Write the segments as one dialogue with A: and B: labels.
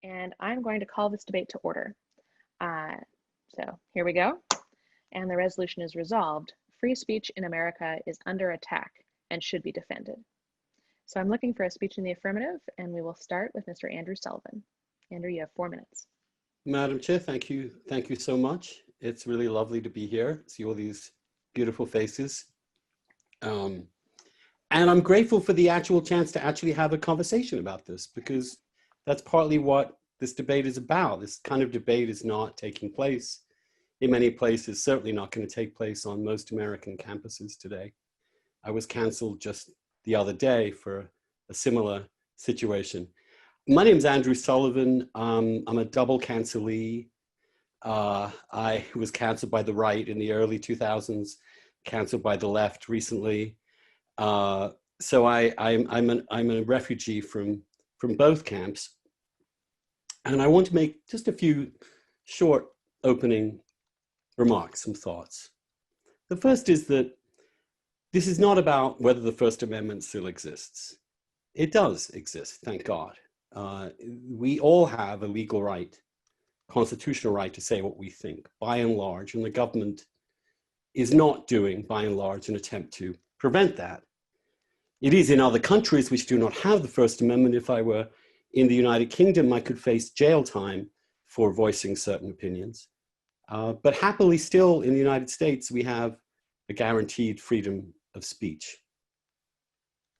A: and I'm going to call this debate to order. So here we go. And the resolution is resolved. Free speech in America is under attack and should be defended. So I'm looking for a speech in the affirmative, and we will start with Mr. Andrew Sullivan. Andrew, you have 4 minutes.
B: Madam Chair, thank you. Thank you so much. It's really lovely to be here, see all these beautiful faces. And I'm grateful for the actual chance to actually have a conversation about this, because that's partly what this debate is about. This kind of debate is not taking place in many places, certainly not going to take place on most American campuses today. I was canceled just the other day for a similar situation. My name is Andrew Sullivan. I'm a double cancelee. I was canceled by the right in the early 2000s, canceled by the left recently. So I'm a refugee from both camps. And I want to make just a few short opening remarks, some thoughts. The first is that this is not about whether the First Amendment still exists. It does exist, thank God. We all have a legal right, constitutional right to say what we think, by and large, and the government is not doing, by and large, an attempt to prevent that. It is in other countries which do not have the First Amendment. If I were in the United Kingdom, I could face jail time for voicing certain opinions. But happily still in the United States, we have a guaranteed freedom of speech.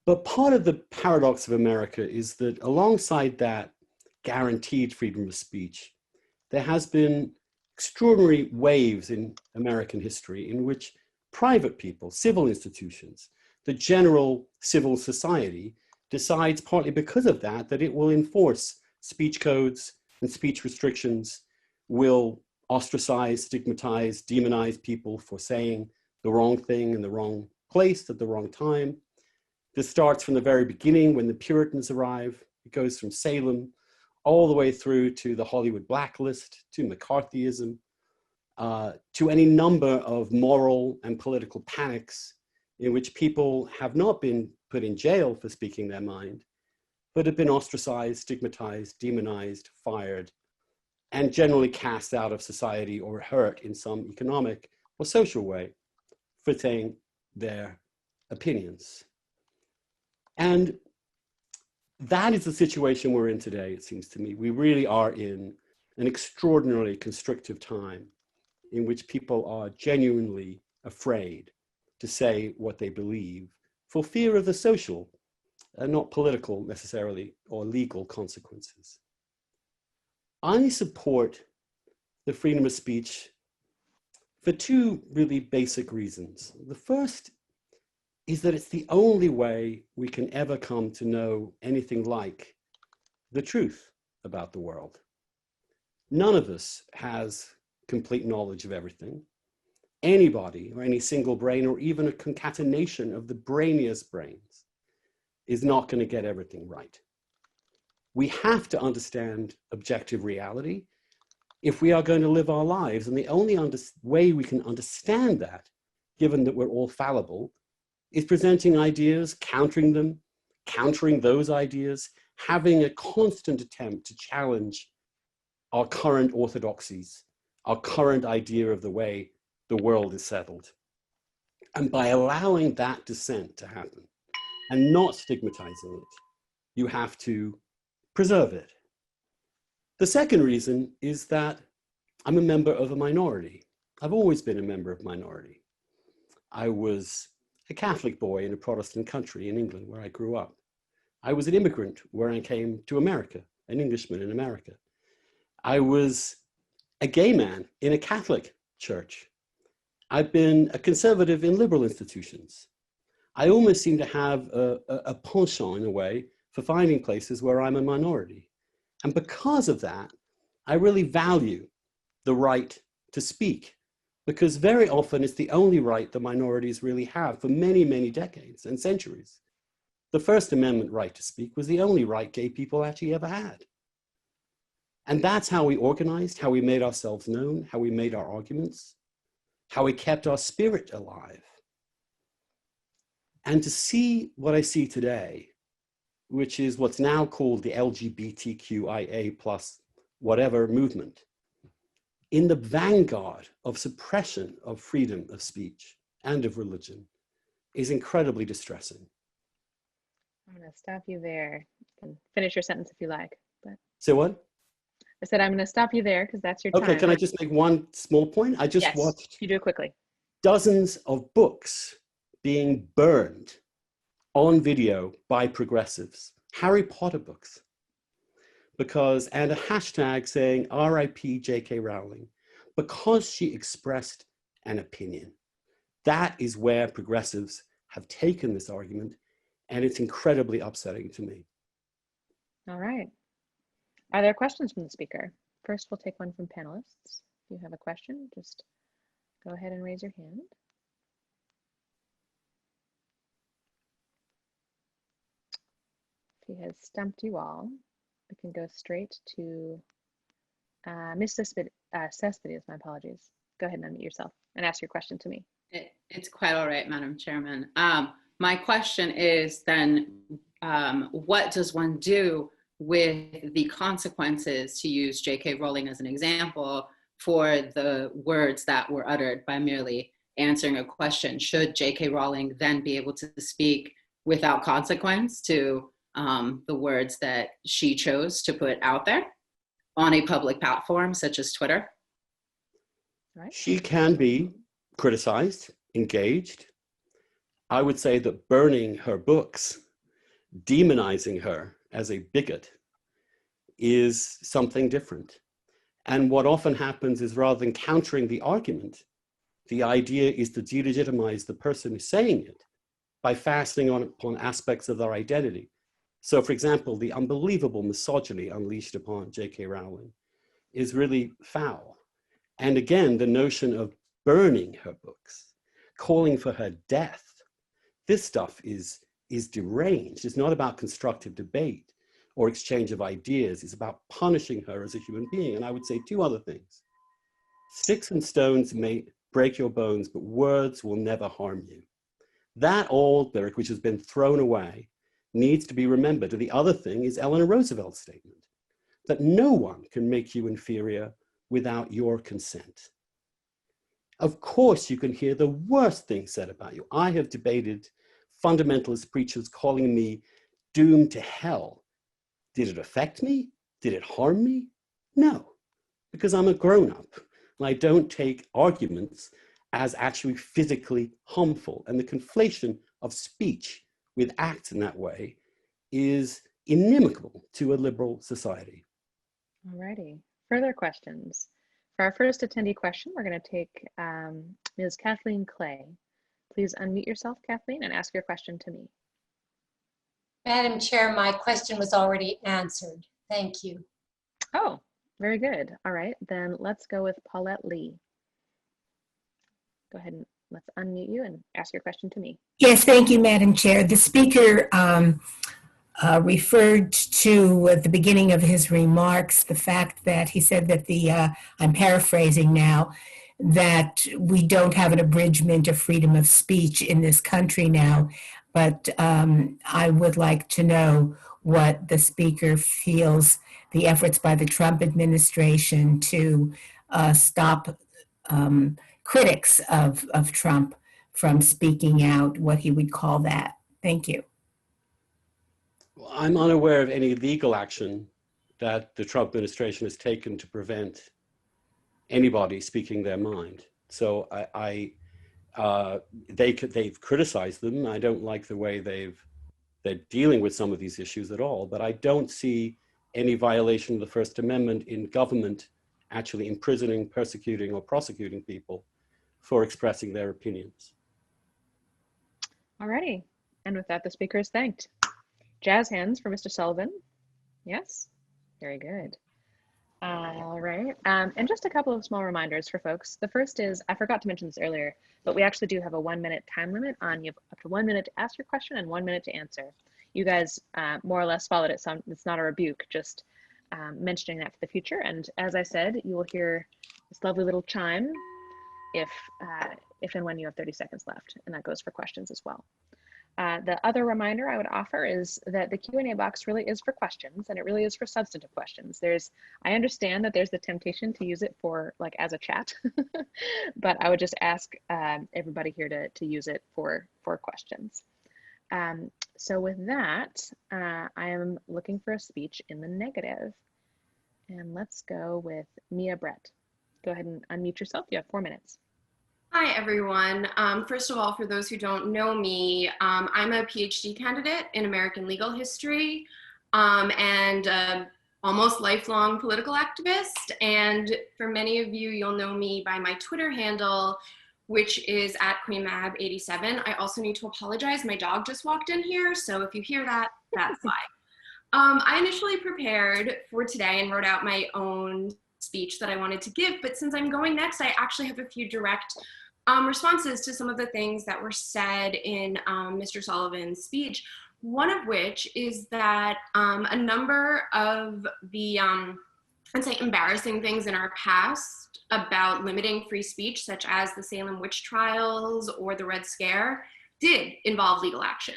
B: But part of the paradox of America is that alongside that guaranteed freedom of speech, there has been extraordinary waves in American history in which private people, civil institutions, the general civil society decides, partly because of that, that it will enforce speech codes and speech restrictions, will ostracize, stigmatize, demonize people for saying the wrong thing in the wrong place at the wrong time. This starts from the very beginning when the Puritans arrive. It goes from Salem all the way through to the Hollywood blacklist, to McCarthyism, to any number of moral and political panics in which people have not been put in jail for speaking their mind, but have been ostracized, stigmatized, demonized, fired, and generally cast out of society or hurt in some economic or social way for saying their opinions. And that is the situation we're in today, it seems to me. We really are in an extraordinarily constrictive time in which people are genuinely afraid to say what they believe for fear of the social, not political necessarily, or legal consequences. I support the freedom of speech for two really basic reasons. The first is that it's the only way we can ever come to know anything like the truth about the world. None of us has complete knowledge of everything. Anybody or any single brain or even a concatenation of the brainiest brains is not going to get everything right. We have to understand objective reality if we are going to live our lives. And the only way we can understand that, given that we're all fallible, is presenting ideas, countering them, countering those ideas, having a constant attempt to challenge our current orthodoxies, our current idea of the way the world is settled. And by allowing that dissent to happen and not stigmatizing it, you have to preserve it. The second reason is that I'm a member of a minority. I've always been a member of a minority. I was a Catholic boy in a Protestant country in England where I grew up. I was an immigrant where I came to America, an Englishman in America. I was a gay man in a Catholic church. I've been a conservative in liberal institutions. I almost seem to have a penchant in a way for finding places where I'm a minority. And because of that, I really value the right to speak, because very often it's the only right the minorities really have for many, many decades and centuries. The First Amendment right to speak was the only right gay people actually ever had. And that's how we organized, how we made ourselves known, how we made our arguments, how we kept our spirit alive. And to see what I see today which is what's now called the LGBTQIA plus whatever movement, in the vanguard of suppression of freedom of speech and of religion, is incredibly distressing.
A: I'm going to stop you there. You can finish your sentence if you like. But
B: So what?
A: I said I'm going to stop you there because that's your
B: Okay,
A: time.
B: can I just make one small point? I just
A: Yes,
B: watched
A: you do it quickly.
B: dozens of books being burned on video by progressives, Harry Potter books, and a hashtag saying RIP J.K. Rowling, because she expressed an opinion. That is where progressives have taken this argument, and it's incredibly upsetting to me.
A: All right. Are there questions from the speaker? First, we'll take one from panelists. If you have a question, just go ahead and raise your hand. If he has stumped you all, we can go straight to Ms. Cespedes, my apologies. Go ahead and unmute yourself and ask your question to me.
C: It's quite all right, Madam Chairman. My question is then, what does one do with the consequences, to use J.K. Rowling as an example, for the words that were uttered by merely answering a question? Should J.K. Rowling then be able to speak without consequence to the words that she chose to put out there on a public platform such as Twitter?
A: Right.
B: She can be criticized, engaged. I would say that burning her books, demonizing her as a bigot, is something different. And what often happens is, rather than countering the argument, the idea is to delegitimize the person who's saying it by fastening upon aspects of their identity. So, for example, the unbelievable misogyny unleashed upon J.K. Rowling is really foul. And again, the notion of burning her books, calling for her death, this stuff is deranged. It's not about constructive debate or exchange of ideas. It's about punishing her as a human being. And I would say two other things. Sticks and stones may break your bones, but words will never harm you. That old lyric, which has been thrown away, needs to be remembered. And the other thing is Eleanor Roosevelt's statement that no one can make you inferior without your consent. Of course, you can hear the worst things said about you. I have debated fundamentalist preachers calling me doomed to hell. Did it affect me? Did it harm me? No, because I'm a grown-up and I don't take arguments as actually physically harmful. And the conflation of speech with acts in that way is inimical to a liberal society.
A: All righty. Further questions? For our first attendee question, we're going to take Ms. Kathleen Clay. Please unmute yourself, Kathleen, and ask your question to me.
D: Madam Chair, my question was already answered. Thank you.
A: Oh, very good. All right, then let's go with Paulette Lee. Go ahead and let's unmute you and ask your question to me.
E: Yes, thank you, Madam Chair. The speaker referred to at the beginning of his remarks the fact that he said that I'm paraphrasing now, that we don't have an abridgment of freedom of speech in this country now. But I would like to know what the speaker feels the efforts by the Trump administration to stop critics of Trump from speaking out, what he would call that. Thank you.
B: Well, I'm unaware of any legal action that the Trump administration has taken to prevent anybody speaking their mind. So they've criticized them. I don't like the way they're dealing with some of these issues at all, but I don't see any violation of the First Amendment in government actually imprisoning, persecuting, or prosecuting people for expressing their opinions.
A: All righty. And with that, the speaker is thanked. Jazz hands for Mr. Sullivan. Yes, very good. All right, and just a couple of small reminders for folks. The first is, I forgot to mention this earlier, but we actually do have a 1 minute time limit on, you have up to 1 minute to ask your question and 1 minute to answer. You guys more or less followed it, so it's not a rebuke, just mentioning that for the future. And as I said, you will hear this lovely little chime if and when you have 30 seconds left, and that goes for questions as well. The other reminder I would offer is that the Q&A box really is for questions, and it really is for substantive questions. I understand that there's the temptation to use it for like as a chat, but I would just ask everybody here to use it for questions. So with that, I am looking for a speech in the negative. And let's go with Mia Brett. Go ahead and unmute yourself. You have 4 minutes.
F: Hi, everyone. First of all, for those who don't know me, I'm a PhD candidate in American legal history and almost lifelong political activist. And for many of you, you'll know me by my Twitter handle, which is @QueenMab87. I also need to apologize. My dog just walked in here, so if you hear that, that's why. I initially prepared for today and wrote out my own speech that I wanted to give, but since I'm going next, I actually have a few direct responses to some of the things that were said in Mr. Sullivan's speech, one of which is that a number of the, I'd say, embarrassing things in our past about limiting free speech, such as the Salem witch trials or the Red Scare, did involve legal action.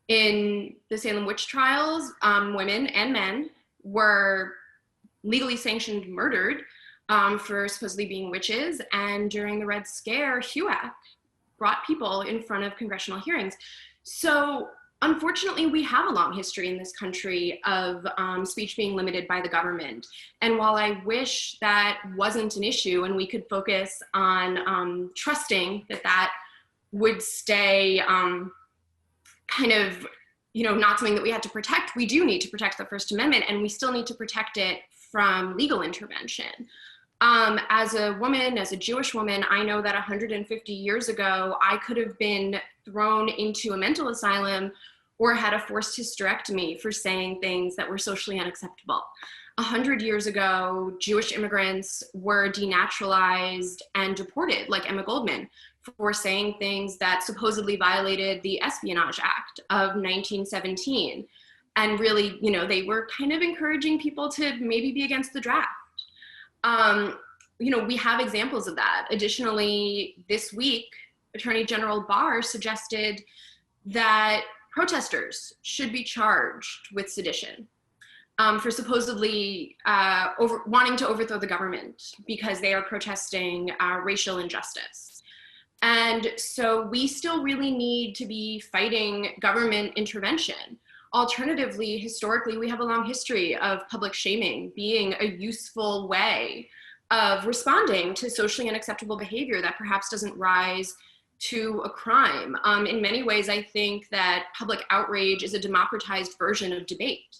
F: In the Salem witch trials, women and men were legally sanctioned murdered for supposedly being witches. And during the Red Scare, HUAC brought people in front of congressional hearings. So unfortunately, we have a long history in this country of speech being limited by the government. And while I wish that wasn't an issue and we could focus on trusting that that would stay kind of, not something that we had to protect, we do need to protect the First Amendment, and we still need to protect it from legal intervention. As a woman, as a Jewish woman, I know that 150 years ago, I could have been thrown into a mental asylum or had a forced hysterectomy for saying things that were socially unacceptable. 100 years ago, Jewish immigrants were denaturalized and deported, like Emma Goldman, for saying things that supposedly violated the Espionage Act of 1917. And really, they were kind of encouraging people to maybe be against the draft. We have examples of that. Additionally, this week, Attorney General Barr suggested that protesters should be charged with sedition for supposedly wanting to overthrow the government because they are protesting racial injustice. And so we still really need to be fighting government intervention. Alternatively, historically, we have a long history of public shaming being a useful way of responding to socially unacceptable behavior that perhaps doesn't rise to a crime. In many ways, I think that public outrage is a democratized version of debate.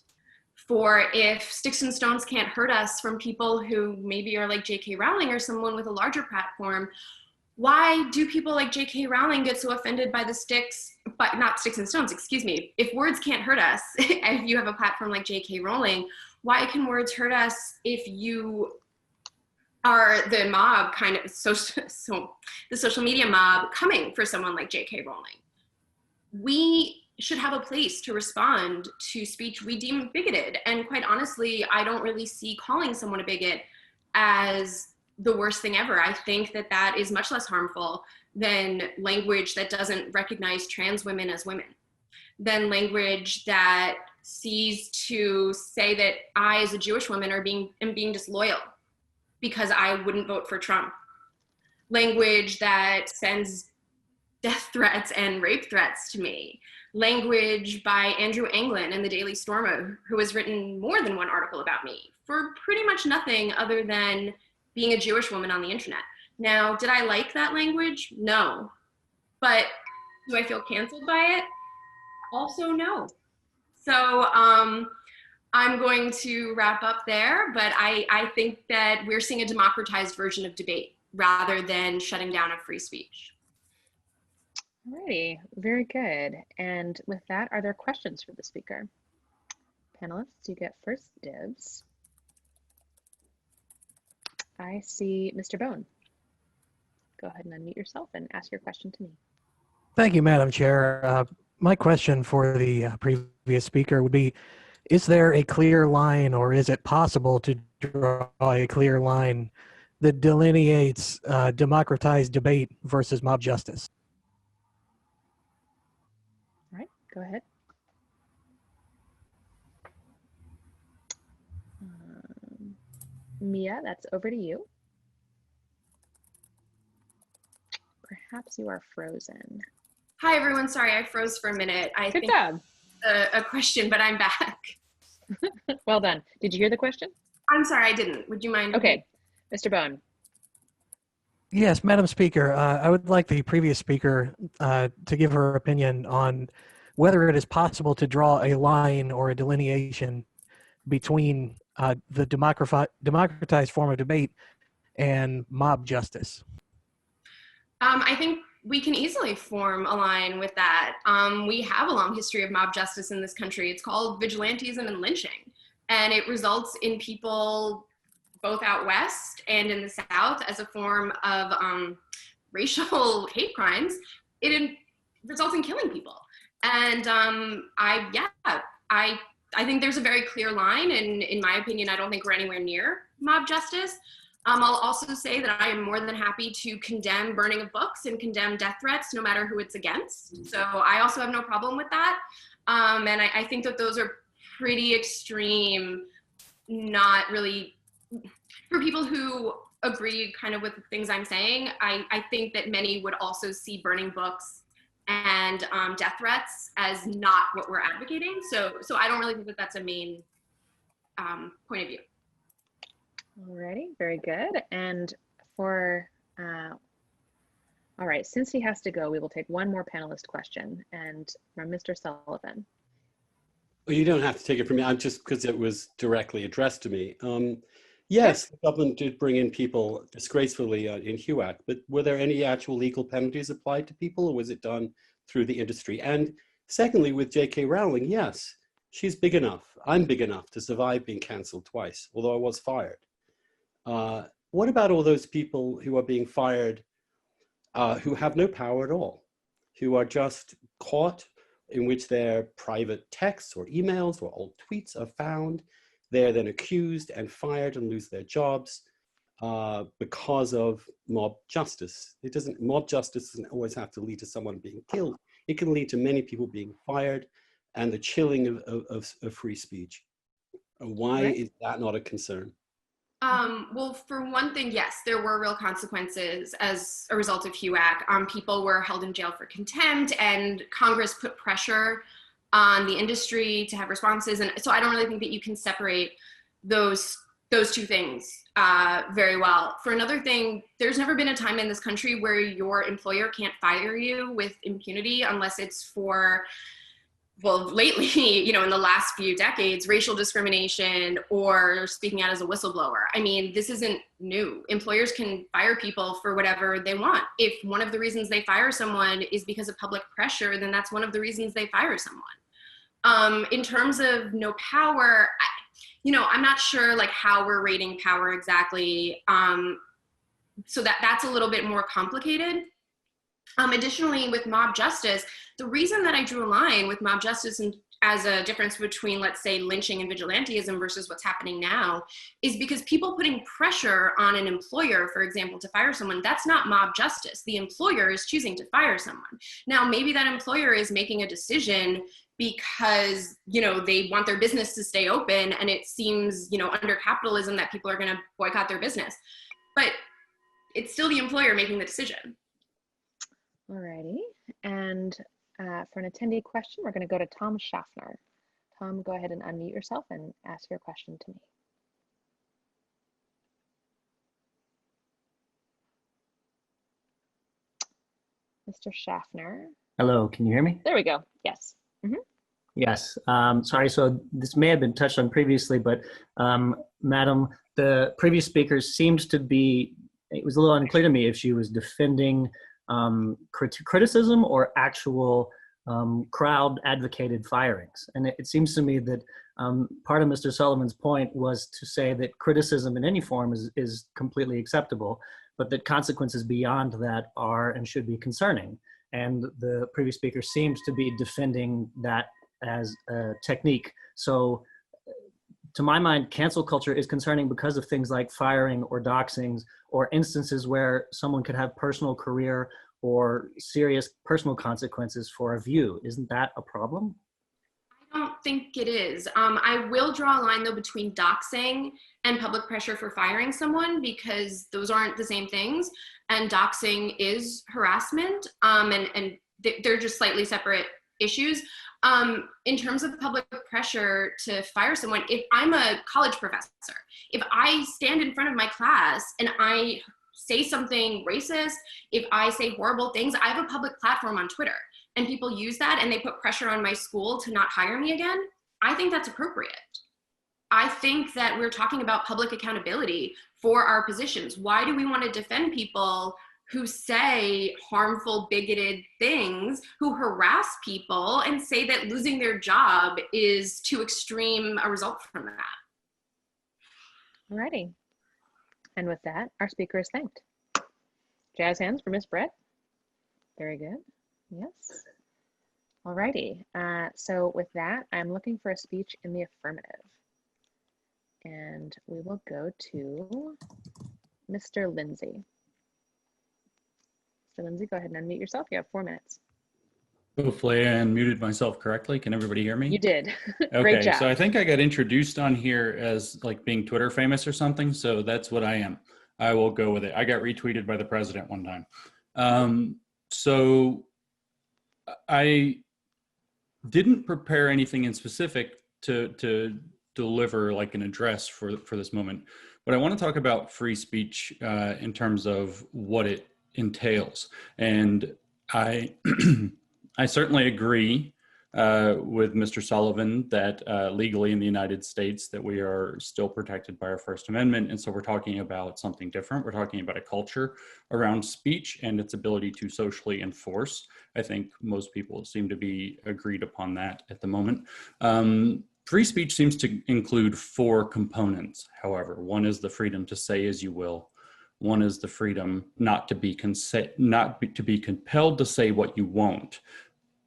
F: For if sticks and stones can't hurt us from people who maybe are like J.K. Rowling or someone with a larger platform, why do people like J.K. Rowling get so offended by the sticks, but not sticks and stones, excuse me. If words can't hurt us, if you have a platform like J.K. Rowling, why can words hurt us if you are the mob kind of, the social media mob coming for someone like J.K. Rowling? We should have a place to respond to speech we deem bigoted. And quite honestly, I don't really see calling someone a bigot as the worst thing ever. I think that that is much less harmful than language that doesn't recognize trans women as women, than language that sees to say that I, as a Jewish woman, am being disloyal because I wouldn't vote for Trump. Language that sends death threats and rape threats to me. Language by Andrew Anglin in the Daily Stormer, who has written more than one article about me for pretty much nothing other than being a Jewish woman on the internet. Now, did I like that language? No. But do I feel canceled by it? Also, no. So I'm going to wrap up there, but I think that we're seeing a democratized version of debate rather than shutting down of free speech.
A: Alrighty, very good. And with that, are there questions for the speaker? Panelists, you get first dibs. I see Mr. Bone. Go ahead and unmute yourself and ask your question to me.
G: Thank you, Madam Chair. My question for the previous speaker would be, is there a clear line, or is it possible to draw a clear line that delineates democratized debate versus mob justice?
A: Go ahead. Mia, that's over to you. Perhaps you are frozen.
F: Hi, everyone. Sorry, I froze for a minute. I
A: Good
F: think
A: job.
F: a question, but I'm back.
A: Well done. Did you hear the question?
F: I'm sorry, I didn't. Would you mind?
A: Okay, Mr. Bone.
G: Yes, Madam Speaker, I would like the previous speaker to give her opinion on whether it is possible to draw a line or a delineation between the democratized form of debate and mob justice.
F: I think we can easily form a line with that. We have a long history of mob justice in this country. It's called vigilantism and lynching, and it results in people both out west and in the South as a form of racial hate crimes. It results in killing people. And I think there's a very clear line, and in my opinion, I don't think we're anywhere near mob justice. I'll also say that I am more than happy to condemn burning of books and condemn death threats, no matter who it's against. So I also have no problem with that. And I think that those are pretty extreme, not really, for people who agree kind of with the things I'm saying. I think that many would also see burning books and death threats as not what we're advocating. So I don't really think that that's a main point of view.
A: Alrighty, very good. And for, all right, since he has to go, we will take one more panelist question, and from Mr. Sullivan.
B: Well, you don't have to take it from me. I'm just, because it was directly addressed to me. Yes, the government did bring in people disgracefully in HUAC, but were there any actual legal penalties applied to people, or was it done through the industry? And secondly, with J.K. Rowling, yes, she's big enough. I'm big enough to survive being cancelled twice, although I was fired. What about all those people who are being fired who have no power at all, who are just caught in which their private texts or emails or old tweets are found? They're then accused and fired and lose their jobs because of mob justice. Mob justice doesn't always have to lead to someone being killed. It can lead to many people being fired and the chilling of free speech. Why is that not a concern?
F: Well, for one thing, yes, there were real consequences as a result of HUAC. People were held in jail for contempt, and Congress put pressure on the industry to have responses. And so I don't really think that you can separate those two things very well. For another thing, there's never been a time in this country where your employer can't fire you with impunity unless it's for, well, lately, you know, in the last few decades, racial discrimination or speaking out as a whistleblower. I mean, this isn't new. Employers can fire people for whatever they want. If one of the reasons they fire someone is because of public pressure, then that's one of the reasons they fire someone. In terms of no power, you know, I'm not sure like how we're rating power exactly. So that's a little bit more complicated. Additionally, with mob justice, the reason that I drew a line with mob justice and as a difference between, let's say, lynching and vigilantism versus what's happening now is because people putting pressure on an employer, for example, to fire someone, that's not mob justice. The employer is choosing to fire someone. Now, maybe that employer is making a decision because, you know, they want their business to stay open and it seems, you know, under capitalism that people are going to boycott their business. But it's still the employer making the decision.
A: Alrighty, and for an attendee question, we're going to go to Tom Schaffner. Tom, go ahead and unmute yourself and ask your question to me. Mr. Schaffner.
H: Hello, can you hear me?
A: There we go. Yes.
H: Yes. Sorry, so this may have been touched on previously, but Madam, the previous speaker seemed to be, it was a little unclear to me if she was defending criticism or actual crowd advocated firings. And it seems to me that part of Mr. Sullivan's point was to say that criticism in any form is completely acceptable, but that consequences beyond that are and should be concerning. And the previous speaker seems to be defending that as a technique. So to my mind, cancel culture is concerning because of things like firing or doxings or instances where someone could have personal career or serious personal consequences for a view. Isn't that a problem?
F: I don't think it is. I will draw a line though between doxing and public pressure for firing someone, because those aren't the same things. And doxing is harassment, and they're just slightly separate issues. In terms of public pressure to fire someone, if I'm a college professor, if I stand in front of my class and I say something racist, if I say horrible things, I have a public platform on Twitter, and people use that and they put pressure on my school to not hire me again, I think that's appropriate. I think that we're talking about public accountability for our positions. Why do we want to defend people who say harmful, bigoted things, who harass people and say that losing their job is too extreme a result from that?
A: Alrighty. And with that, our speaker is thanked. Jazz hands for Miss Brett. Very good. Yes. Alrighty. So with that, I'm looking for a speech in the affirmative. And we will go to Mr. Lindsey. Mr. Lindsey, go ahead and unmute yourself. You have 4 minutes.
I: Hopefully I unmuted myself correctly. Can everybody hear me?
A: You did.
I: Okay,
A: Great job.
I: so I think I got introduced on here as like being Twitter famous or something. So that's what I am. I will go with it. I got retweeted by the president one time. So I didn't prepare anything in specific to deliver like an address for this moment, but I want to talk about free speech in terms of what it entails. And I I certainly agree with Mr. Sullivan that legally in the United States that we are still protected by our First Amendment. And so we're talking about something different. We're talking about a culture around speech and its ability to socially enforce. I think most people seem to be agreed upon that at the moment. Free speech seems to include 4 components, however. One is the freedom to say as you will. One is the freedom not to be compelled to say what you won't.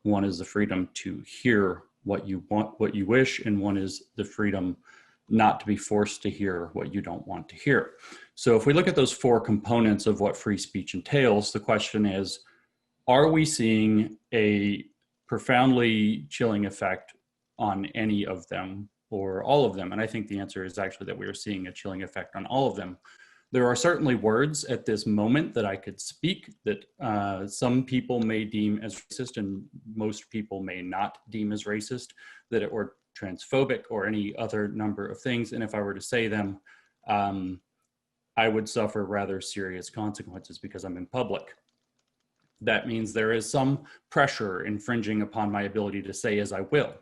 I: One is the freedom to hear what you want, what you wish, and one is the freedom not to be forced to hear what you don't want to hear. So if we look at those 4 components of what free speech entails, the question is, are we seeing a profoundly chilling effect on any of them or all of them? And I think the answer is actually that we are seeing a chilling effect on all of them. There are certainly words at this moment that I could speak that some people may deem as racist and most people may not deem as racist, that it or transphobic or any other number of things. And if I were to say them, I would suffer rather serious consequences because I'm in public. That means there is some pressure infringing upon my ability to say as I will.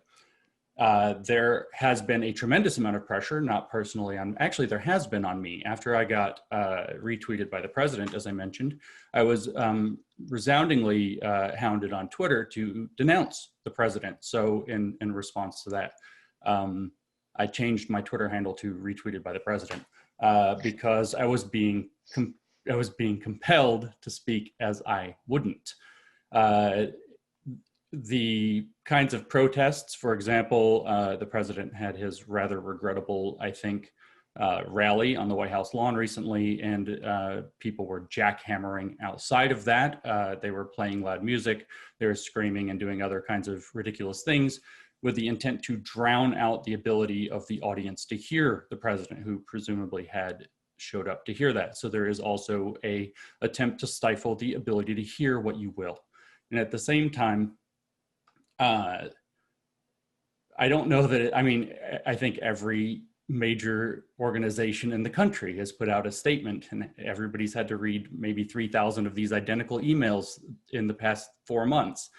I: There has been a tremendous amount of pressure, not personally on, actually there has been on me. After I got retweeted by the president, as I mentioned, I was resoundingly hounded on Twitter to denounce the president. So in response to that, I changed my Twitter handle to retweeted by the president because I was being compelled to speak as I wouldn't. The kinds of protests, for example, the president had his rather regrettable, I think, rally on the White House lawn recently, and people were jackhammering outside of that. They were playing loud music, they were screaming and doing other kinds of ridiculous things with the intent to drown out the ability of the audience to hear the president, who presumably had showed up to hear that. So there is also an attempt to stifle the ability to hear what you will. And at the same time, I don't know that, I think every major organization in the country has put out a statement, and everybody's had to read maybe 3,000 of these identical emails in the past 4 months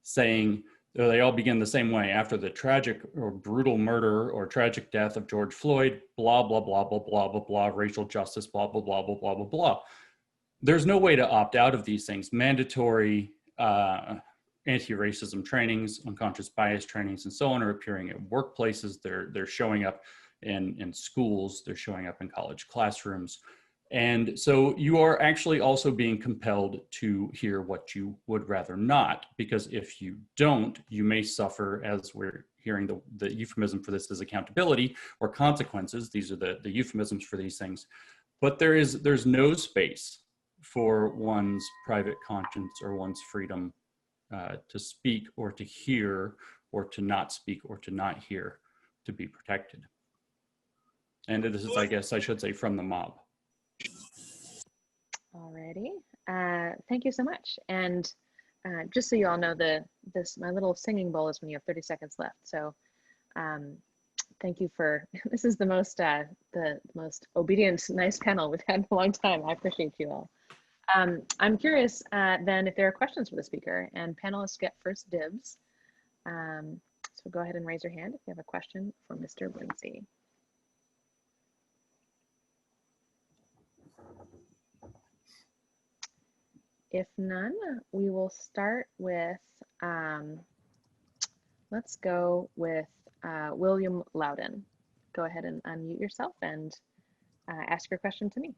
I: saying, they all begin the same way: after the tragic or brutal murder or tragic death of George Floyd, blah, blah, blah, blah, blah, blah, blah, racial justice, blah, blah, blah, blah, blah, blah, blah. There's no way to opt out of these things. Mandatory anti-racism trainings, unconscious bias trainings, and so on are appearing at workplaces. They're showing up in schools. They're showing up in college classrooms. And so you are actually also being compelled to hear what you would rather not, because if you don't, you may suffer, as we're hearing the euphemism for this is accountability or consequences. These are the euphemisms for these things. But there's no space for one's private conscience or one's freedom to speak or to hear or to not speak or to not hear to be protected. And this is, I guess I should say, from the mob.
A: Alrighty, thank you so much. And just so you all know, my little singing bowl is when you have 30 seconds left. So thank you for, this is the most obedient, nice panel we've had in a long time. I appreciate you all. I'm curious then if there are questions for the speaker, and panelists get first dibs. So go ahead and raise your hand if you have a question for Mr. Lindsey. If none, we will start with, let's go with William Loudon. Go ahead and unmute yourself and ask your question to me.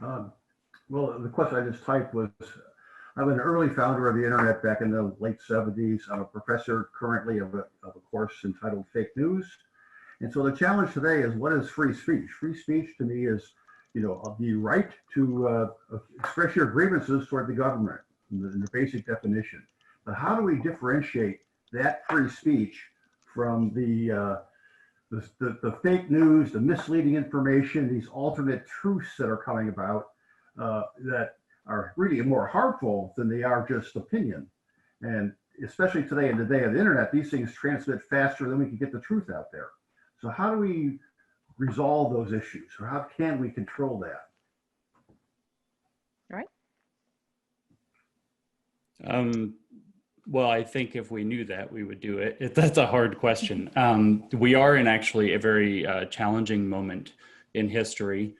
J: Well, the question I just typed was, I'm an early founder of the internet back in the late 70s. I'm a professor currently of a course entitled Fake News. And so the challenge today is, what is free speech? Free speech to me is, the right to express your grievances toward the government in the basic definition. But how do we differentiate that free speech from the fake news, the misleading information, these alternate truths that are coming about that are really more harmful than they are just opinion? And especially today, in the day of the internet, these things transmit faster than we can get the truth out there. So how do we resolve those issues, or how can we control that?
A: All
I: right. Well, I think if we knew that, we would do it. That's a hard question. We are in actually a very challenging moment in history.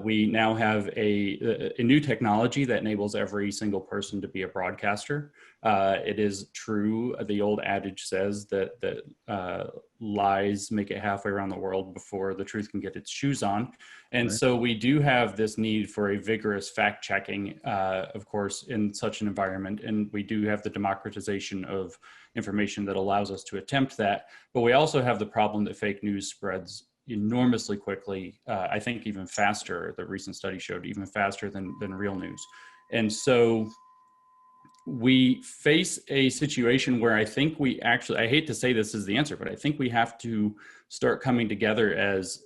I: We now have a new technology that enables every single person to be a broadcaster. It is true, the old adage says that lies make it halfway around the world before the truth can get its shoes on. And
J: Right.
I: So we do have this need for a vigorous fact checking, of course, in such an environment. And we do have the democratization of information that allows us to attempt that. But we also have the problem that fake news spreads enormously quickly, I think even faster. The recent study showed even faster than real news. And so we face a situation where I think we actually, I hate to say this is the answer, but I think we have to start coming together as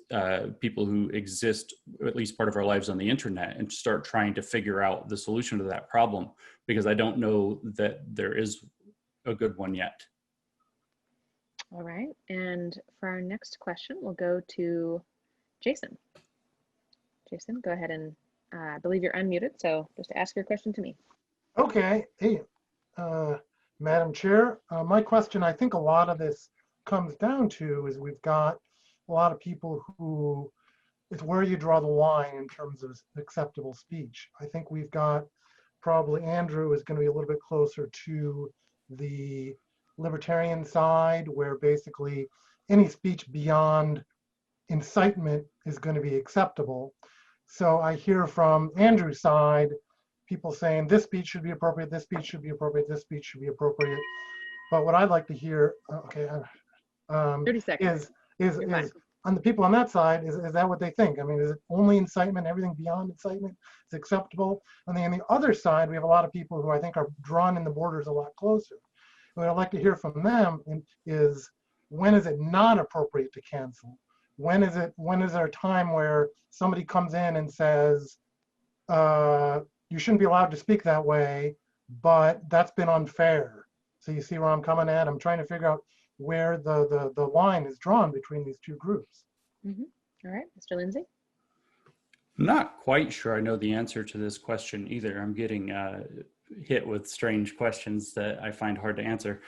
I: people who exist at least part of our lives on the internet and start trying to figure out the solution to that problem, because I don't know that there is a good one yet.
A: All right, and for our next question, we'll go to Jason. Jason, go ahead and I believe you're unmuted, so just ask your question to me.
K: Okay, hey, Madam Chair, my question, I think a lot of this comes down to is we've got a lot of people who, it's where you draw the line in terms of acceptable speech. I think we've got probably Andrew is going to be a little bit closer to the libertarian side, where basically any speech beyond incitement is going to be acceptable. So I hear from Andrew's side, people saying this speech should be appropriate, this speech should be appropriate, this speech should be appropriate. But what I'd like to hear,
A: 30 seconds.
K: is on the people on that side, is that what they think? I mean, is it only incitement, everything beyond incitement is acceptable? And then on the other side, we have a lot of people who I think are drawn in the borders a lot closer. What I'd like to hear from them is, when is it not appropriate to cancel? When is there a time where somebody comes in and says, you shouldn't be allowed to speak that way, but that's been unfair? So you see where I'm coming at? I'm trying to figure out where the line is drawn between these two groups.
A: Mm-hmm. All right, Mr. Lindsey.
I: I'm not quite sure I know the answer to this question either. I'm getting hit with strange questions that I find hard to answer.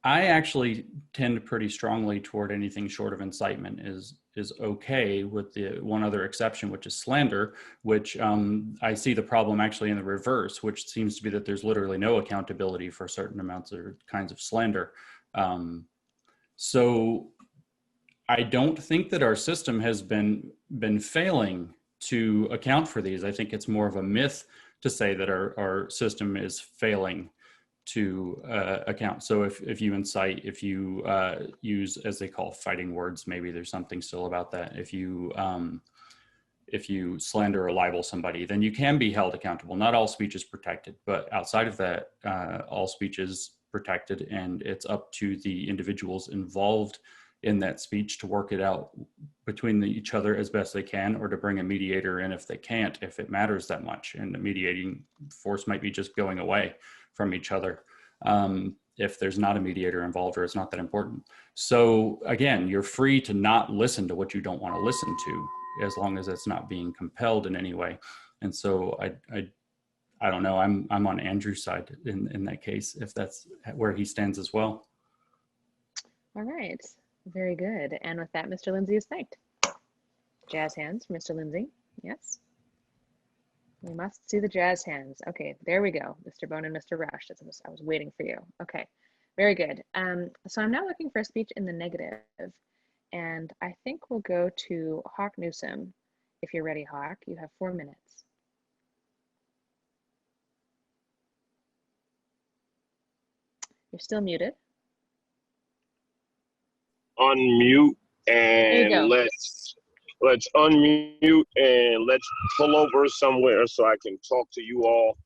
I: I actually tend pretty strongly toward anything short of incitement is okay, with the one other exception, which is slander, which I see the problem actually in the reverse, which seems to be that there's literally no accountability for certain amounts or kinds of slander. So I don't think that our system has been failing to account for these. I think it's more of a myth to say that our system is failing to account. So if you incite, if you use, as they call, fighting words, maybe there's something still about that. If you if you slander or libel somebody, then you can be held accountable. Not all speech is protected, but outside of that, all speech is protected, and it's up to the individuals involved in that speech to work it out between each other as best they can, or to bring a mediator in if they can't, if it matters that much. And the mediating force might be just going away from each other if there's not a mediator involved or it's not that important. So again, you're free to not listen to what you don't want to listen to, as long as it's not being compelled in any way. And so I don't know, I'm on Andrew's side in that case, if that's where he stands as well.
A: All right, very good. And with that, Mr. Lindsey is thanked. Jazz hands for Mr. Lindsey, yes. We must see the jazz hands. Okay, there we go. Mr. Bone and Mr. Rauch, I was waiting for you. Okay, very good. So I'm now looking for a speech in the negative. And I think we'll go to Hawk Newsome. If you're ready, Hawk, you have 4 minutes. You're still muted.
L: Unmute
A: There you go.
L: and let's unmute and let's pull over somewhere so I can talk to you all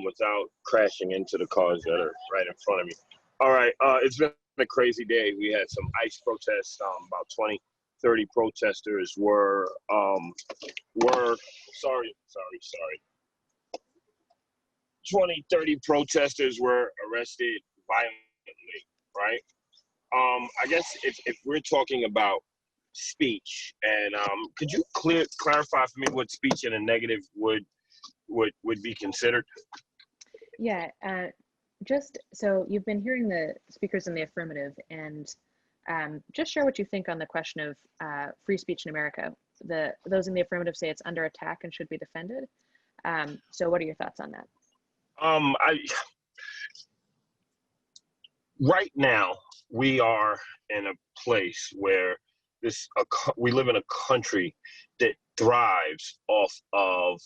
L: without crashing into the cars that are right in front of me. All right, it's been a crazy day. We had some ICE protests. About 20, 30 protesters were 20, 30 protesters were arrested violently, right? I guess if we're talking about speech, and could you clarify for me what speech in a negative would be considered?
A: Yeah, just so you've been hearing the speakers in the affirmative, and just share what you think on the question of free speech in America. Those in the affirmative say it's under attack and should be defended. So what are your thoughts on that?
L: Right now, we are in a place where we live in a country that thrives off of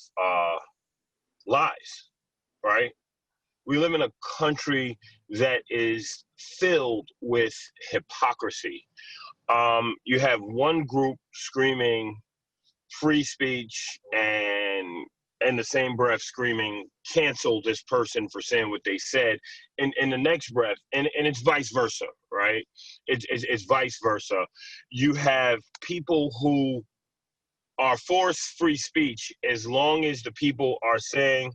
L: lies, right? We live in a country that is filled with hypocrisy. You have one group screaming free speech and in the same breath screaming, cancel this person for saying what they said, and in the next breath, and it's vice versa, right? It's vice versa. You have people who are for free speech as long as the people are saying,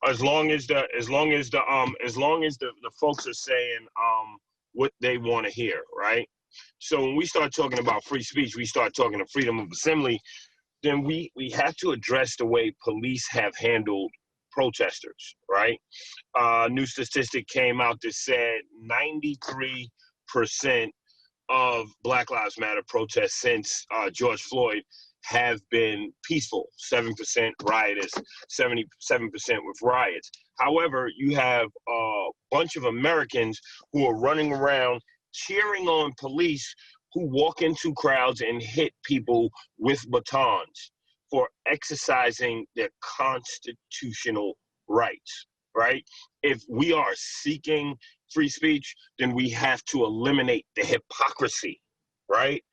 L: as long as the folks are saying what they want to hear, right? So when we start talking about free speech, we start talking of freedom of assembly, then we have to address the way police have handled protesters, right? New statistic came out that said 93% of Black Lives Matter protests since George Floyd have been peaceful, 7% riotous, 77% with riots. However, you have a bunch of Americans who are running around cheering on police who walk into crowds and hit people with batons for exercising their constitutional rights, right? If we are seeking free speech, then we have to eliminate the hypocrisy, right?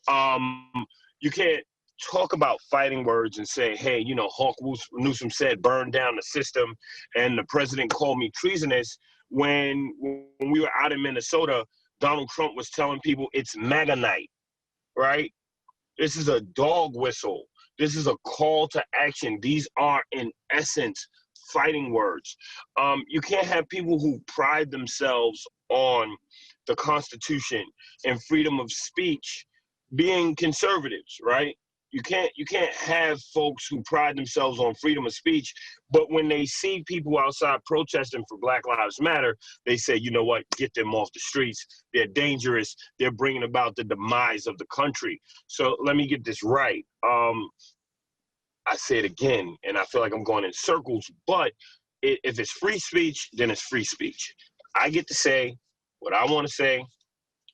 L: You can't talk about fighting words and say, hey, you know, Hawk Newsome said burn down the system and the president called me treasonous when we were out in Minnesota, Donald Trump was telling people it's MAGA night, right? This is a dog whistle. This is a call to action. These are, in essence, fighting words. You can't have people who pride themselves on the Constitution and freedom of speech being conservatives, right? You can't have folks who pride themselves on freedom of speech, but when they see people outside protesting for Black Lives Matter, they say, you know what, get them off the streets. They're dangerous. They're bringing about the demise of the country. So let me get this right. I say it again, and I feel like I'm going in circles, but if it's free speech, then it's free speech. I get to say what I want to say.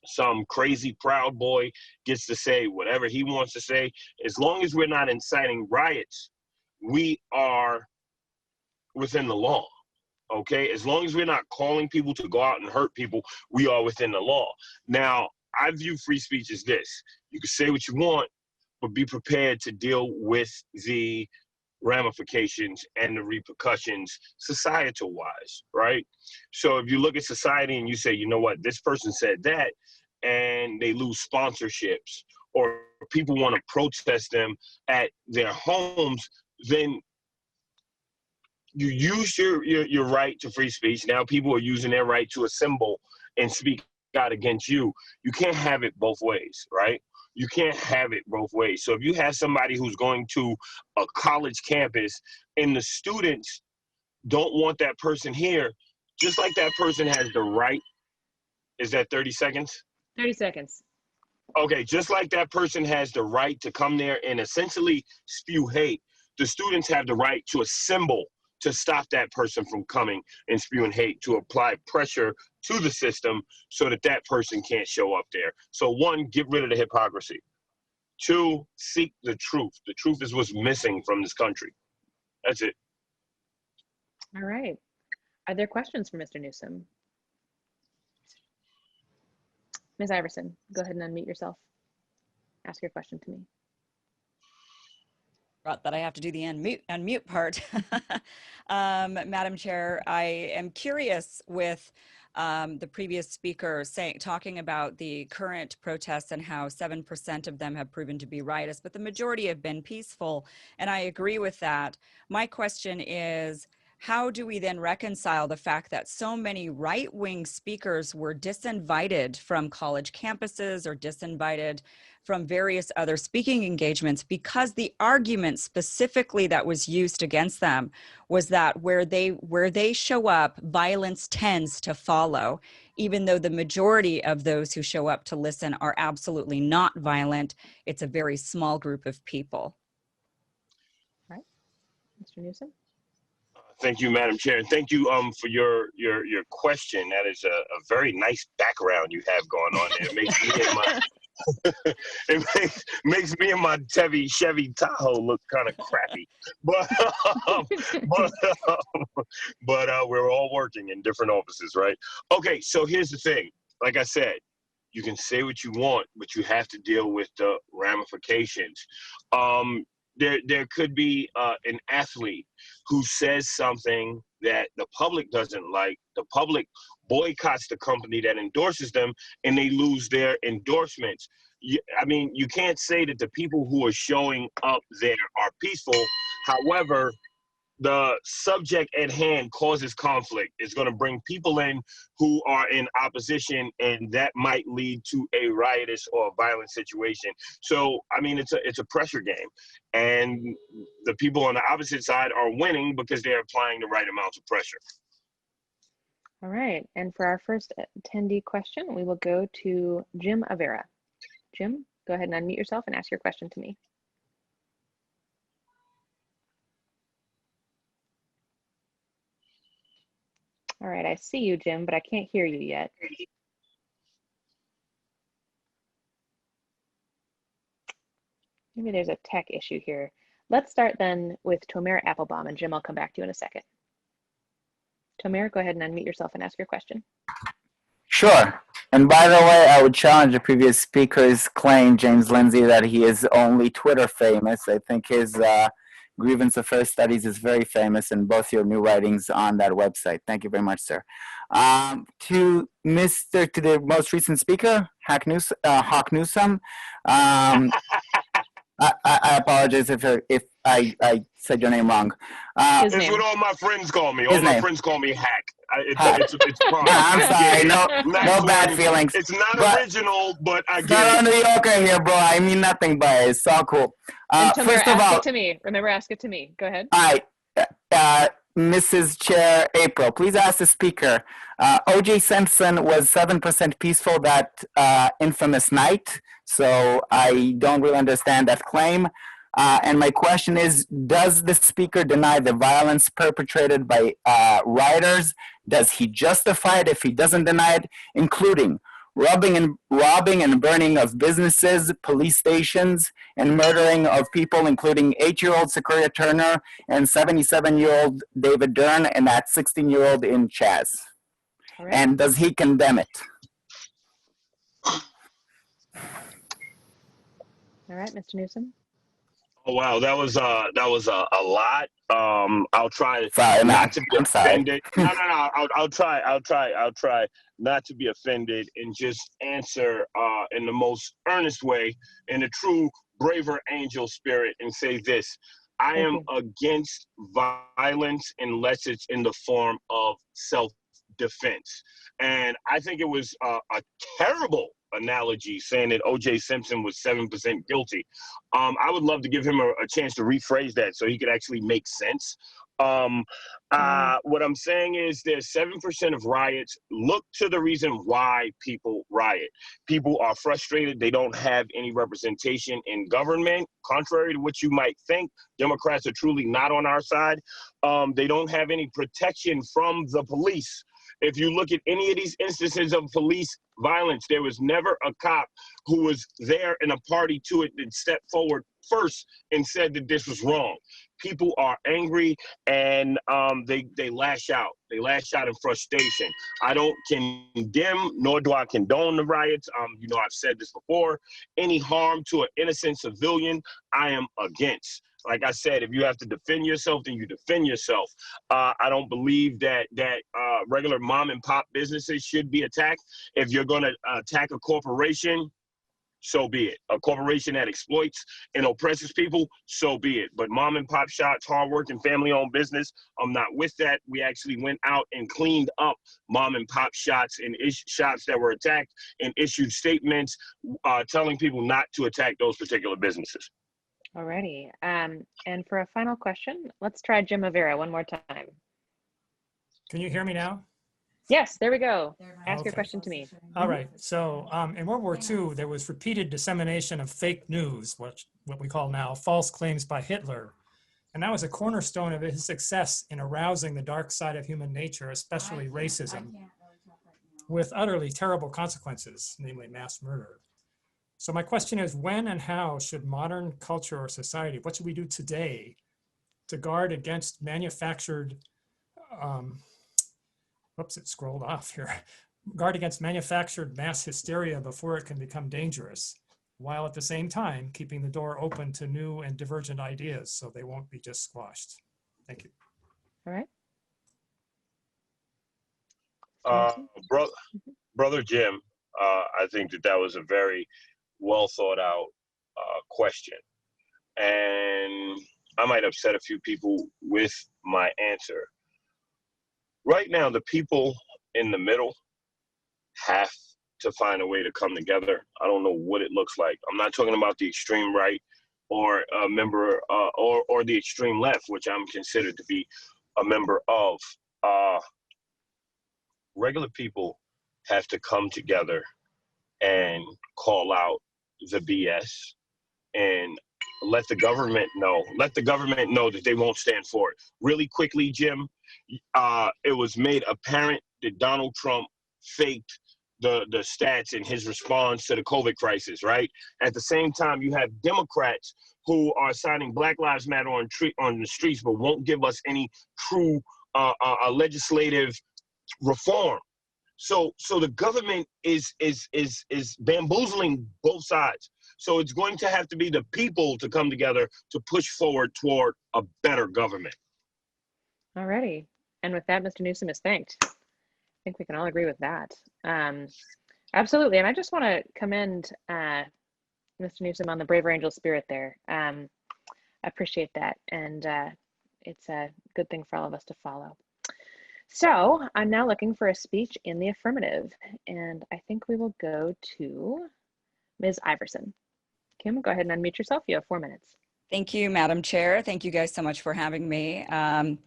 L: Some crazy Proud Boy gets to say whatever he wants to say. As long as we're not inciting riots, we are within the law, okay? As long as we're not calling people to go out and hurt people, we are within the law. Now, I view free speech as this. You can say what you want, but be prepared to deal with the ramifications and the repercussions societal wise, right? So if you look at society and you say, you know what, this person said that, and they lose sponsorships, or people want to protest them at their homes, then you use your right to free speech. Now people are using their right to assemble and speak out against you. You can't have it both ways, right? You can't have it both ways. So if you have somebody who's going to a college campus and the students don't want that person here, just like that person has the right, is that 30 seconds?
A: 30 seconds.
L: Okay, just like that person has the right to come there and essentially spew hate, the students have the right to assemble to stop that person from coming and spewing hate, to apply pressure to the system so that that person can't show up there. So one, get rid of the hypocrisy. Two, seek the truth. The truth is what's missing from this country. That's it.
A: All right. Are there questions for Mr. Newsome? Ms. Iversen, go ahead and unmute yourself. Ask your question to me.
M: That I have to do the unmute part. Madam Chair, I am curious with the previous speaker talking about the current protests and how 7% of them have proven to be riotous, but the majority have been peaceful, and I agree with that. My question is, how do we then reconcile the fact that so many right-wing speakers were disinvited from college campuses or disinvited from various other speaking engagements because the argument specifically that was used against them was that where they show up, violence tends to follow, even though the majority of those who show up to listen are absolutely not violent. It's a very small group of people.
A: All right, Mr. Newsome.
L: Thank you, Madam Chair, and thank you for your question. That is a very nice background you have going on there. It makes me and my makes me and my Chevy Tahoe look kind of crappy, but we're all working in different offices, right? Okay, so here's the thing. Like I said, you can say what you want, but you have to deal with the ramifications. There could be an athlete who says something that the public doesn't like. The public boycotts the company that endorses them, and they lose their endorsements. I mean, you can't say that the people who are showing up there are peaceful. However, the subject at hand causes conflict. It's going to bring people in who are in opposition, and that might lead to a riotous or a violent situation. So, I mean, it's a pressure game, and the people on the opposite side are winning because they're applying the right amounts of pressure.
A: All right, and for our first attendee question, we will go to Jim Avera. Jim, go ahead and unmute yourself and ask your question to me. All right, I see you, Jim, but I can't hear you yet. Maybe there's a tech issue here. Let's start then with Tomer Applebaum, and Jim, I'll come back to you in a second. Tomer, go ahead and unmute yourself and ask your question.
N: Sure. And by the way, I would challenge the previous speaker's claim, James Lindsey, that he is only Twitter famous. I think his Grievance Affairs Studies is very famous, and both your new writings on that website. Thank you very much, sir. To the most recent speaker, Hawk Newsome. I apologize if I said your name wrong.
L: It's what all my friends call me. All my friends call me Hack. It's problem.
N: I'm sorry. No bad feelings.
L: It's not original, but I get it.
N: I'm a New Yorker here, bro. I mean nothing by it. It's all cool.
A: First of all, ask it to me. Remember, ask it to me. Go ahead.
N: All right. Mrs. Chair April, please ask the speaker. O.J. Simpson was 7% peaceful that infamous night, so I don't really understand that claim. And my question is, does the speaker deny the violence perpetrated by rioters? Does he justify it if he doesn't deny it, including robbing and burning of businesses, police stations, and murdering of people, including 8-year-old Sequoia Turner and 77-year-old David Dern and that 16-year-old in Chaz? Right. And does he condemn it?
A: All right, Mr. Newsome.
L: Oh wow, that was a lot. I'll try
N: Sorry,
L: not
N: man.
L: to be
N: I'm sorry.
L: offended. No. I'll try not to be offended and just answer in the most earnest way, in a true braver angel spirit, and say this: I am against violence unless it's in the form of self-defense. And I think it was a terrible analogy saying that O.J. Simpson was 7% guilty. I would love to give him a chance to rephrase that so he could actually make sense. What I'm saying is there's 7% of riots. Look to the reason why people riot. People are frustrated. They don't have any representation in government. Contrary to what you might think, Democrats are truly not on our side. They don't have any protection from the police. If you look at any of these instances of police violence, there was never a cop who was there and a party to it that stepped forward first and said that this was wrong. People are angry and they lash out. They lash out in frustration. I don't condemn nor do I condone the riots. I've said this before. Any harm to an innocent civilian, I am against. Like I said, if you have to defend yourself, then you defend yourself. I don't believe that regular mom and pop businesses should be attacked. If you're going to attack a corporation, so be it. A corporation that exploits and oppresses people, so be it. But mom and pop shops, hardworking family-owned business, I'm not with that. We actually went out and cleaned up mom and pop shops and shops that were attacked and issued statements telling people not to attack those particular businesses.
A: Alrighty. And for a final question, let's try Jim Avera one more time.
O: Can you hear me now?
A: Yes, there we go. Ask
O: Okay.
A: your question to me.
O: All right. So in World War II, there was repeated dissemination of fake news, what we call now false claims by Hitler. And that was a cornerstone of his success in arousing the dark side of human nature, especially racism, with utterly terrible consequences, namely mass murder. So my question is, when and how should modern culture or society, what should we do today to guard against manufactured, whoops, it scrolled off here, guard against manufactured mass hysteria before it can become dangerous, while at the same time keeping the door open to new and divergent ideas so they won't be just squashed. Thank you.
A: All right.
L: Brother Jim, I think that was a very well thought out question. And I might upset a few people with my answer. Right now, the people in the middle have to find a way to come together. I don't know what it looks like. I'm not talking about the extreme right or a member or the extreme left, which I'm considered to be a member of. Regular people have to come together and call out the BS and let the government know that they won't stand for it. Really quickly, Jim, it was made apparent that Donald Trump faked the stats in his response to the COVID crisis, right? At the same time, you have Democrats who are signing Black Lives Matter on the streets, but won't give us any true legislative reform. So the government is bamboozling both sides. So it's going to have to be the people to come together to push forward toward a better government.
A: Alrighty. And with that, Mr. Newsome is thanked. I think we can all agree with that. Absolutely. And I just want to commend Mr. Newsome on the braver angel spirit there. I appreciate that. And it's a good thing for all of us to follow. So I'm now looking for a speech in the affirmative, and I think we will go to Ms. Iversen. Kim, go ahead and unmute yourself. You have 4 minutes.
M: Thank you, Madam Chair. Thank you guys so much for having me. I'm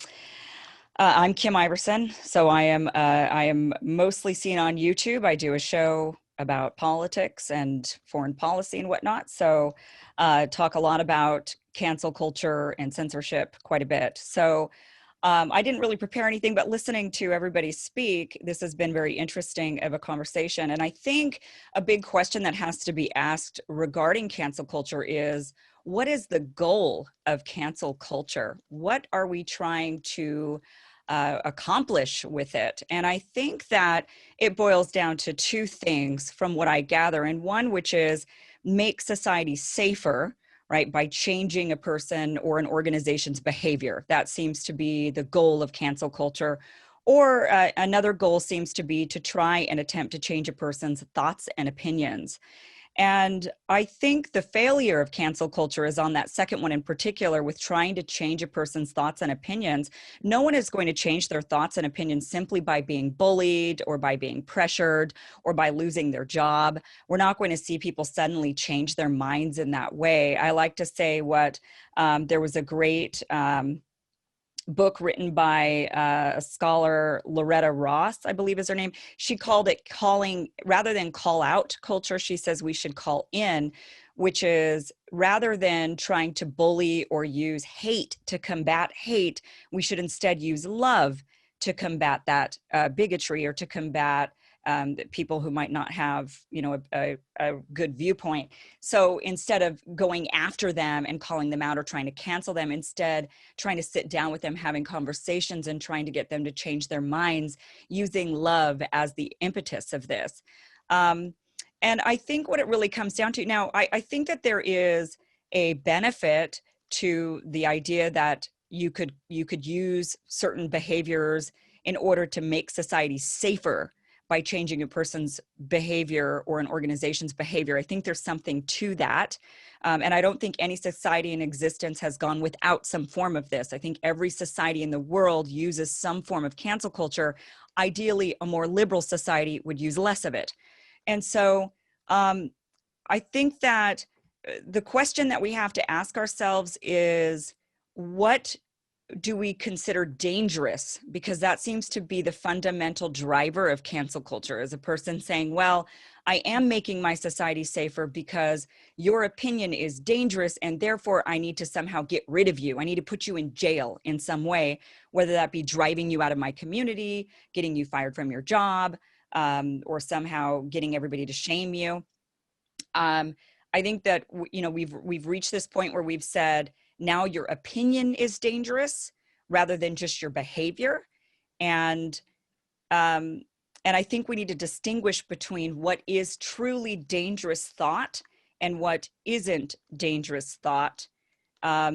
M: Kim Iversen, so I am mostly seen on YouTube. I do a show about politics and foreign policy and whatnot, so talk a lot about cancel culture and censorship quite a bit. So I didn't really prepare anything, but listening to everybody speak, this has been very interesting of a conversation. And I think a big question that has to be asked regarding cancel culture is, what is the goal of cancel culture? What are we trying to accomplish with it? And I think that it boils down to two things from what I gather. And one, which is make society safer, right, by changing a person or an organization's behavior. That seems to be the goal of cancel culture. Or another goal seems to be to try and attempt to change a person's thoughts and opinions. And I think the failure of cancel culture is on that second one in particular, with trying to change a person's thoughts and opinions. No one is going to change their thoughts and opinions simply by being bullied or by being pressured or by losing their job. We're not going to see people suddenly change their minds in that way. I like to say there was a great book written by a scholar, Loretta Ross, I believe is her name. She called it rather than call out culture, she says we should call in, which is rather than trying to bully or use hate to combat hate, we should instead use love to combat that bigotry or to combat people who might not have, a good viewpoint. So instead of going after them and calling them out or trying to cancel them, instead trying to sit down with them, having conversations and trying to get them to change their minds, using love as the impetus of this. And I think what it really comes down to now, I think that there is a benefit to the idea that you could use certain behaviors in order to make society safer by changing a person's behavior or an organization's behavior. I think there's something to that. And I don't think any society in existence has gone without some form of this. I think every society in the world uses some form of cancel culture. Ideally, a more liberal society would use less of it. And so I think that the question that we have to ask ourselves is, what do we consider dangerous? Because that seems to be the fundamental driver of cancel culture, is a person saying, well, I am making my society safer because your opinion is dangerous and therefore I need to somehow get rid of you. I need to put you in jail in some way, whether that be driving you out of my community, getting you fired from your job, or somehow getting everybody to shame you. I think that, we've reached this point where we've said, now your opinion is dangerous rather than just your behavior. And I think we need to distinguish between what is truly dangerous thought and what isn't dangerous thought. A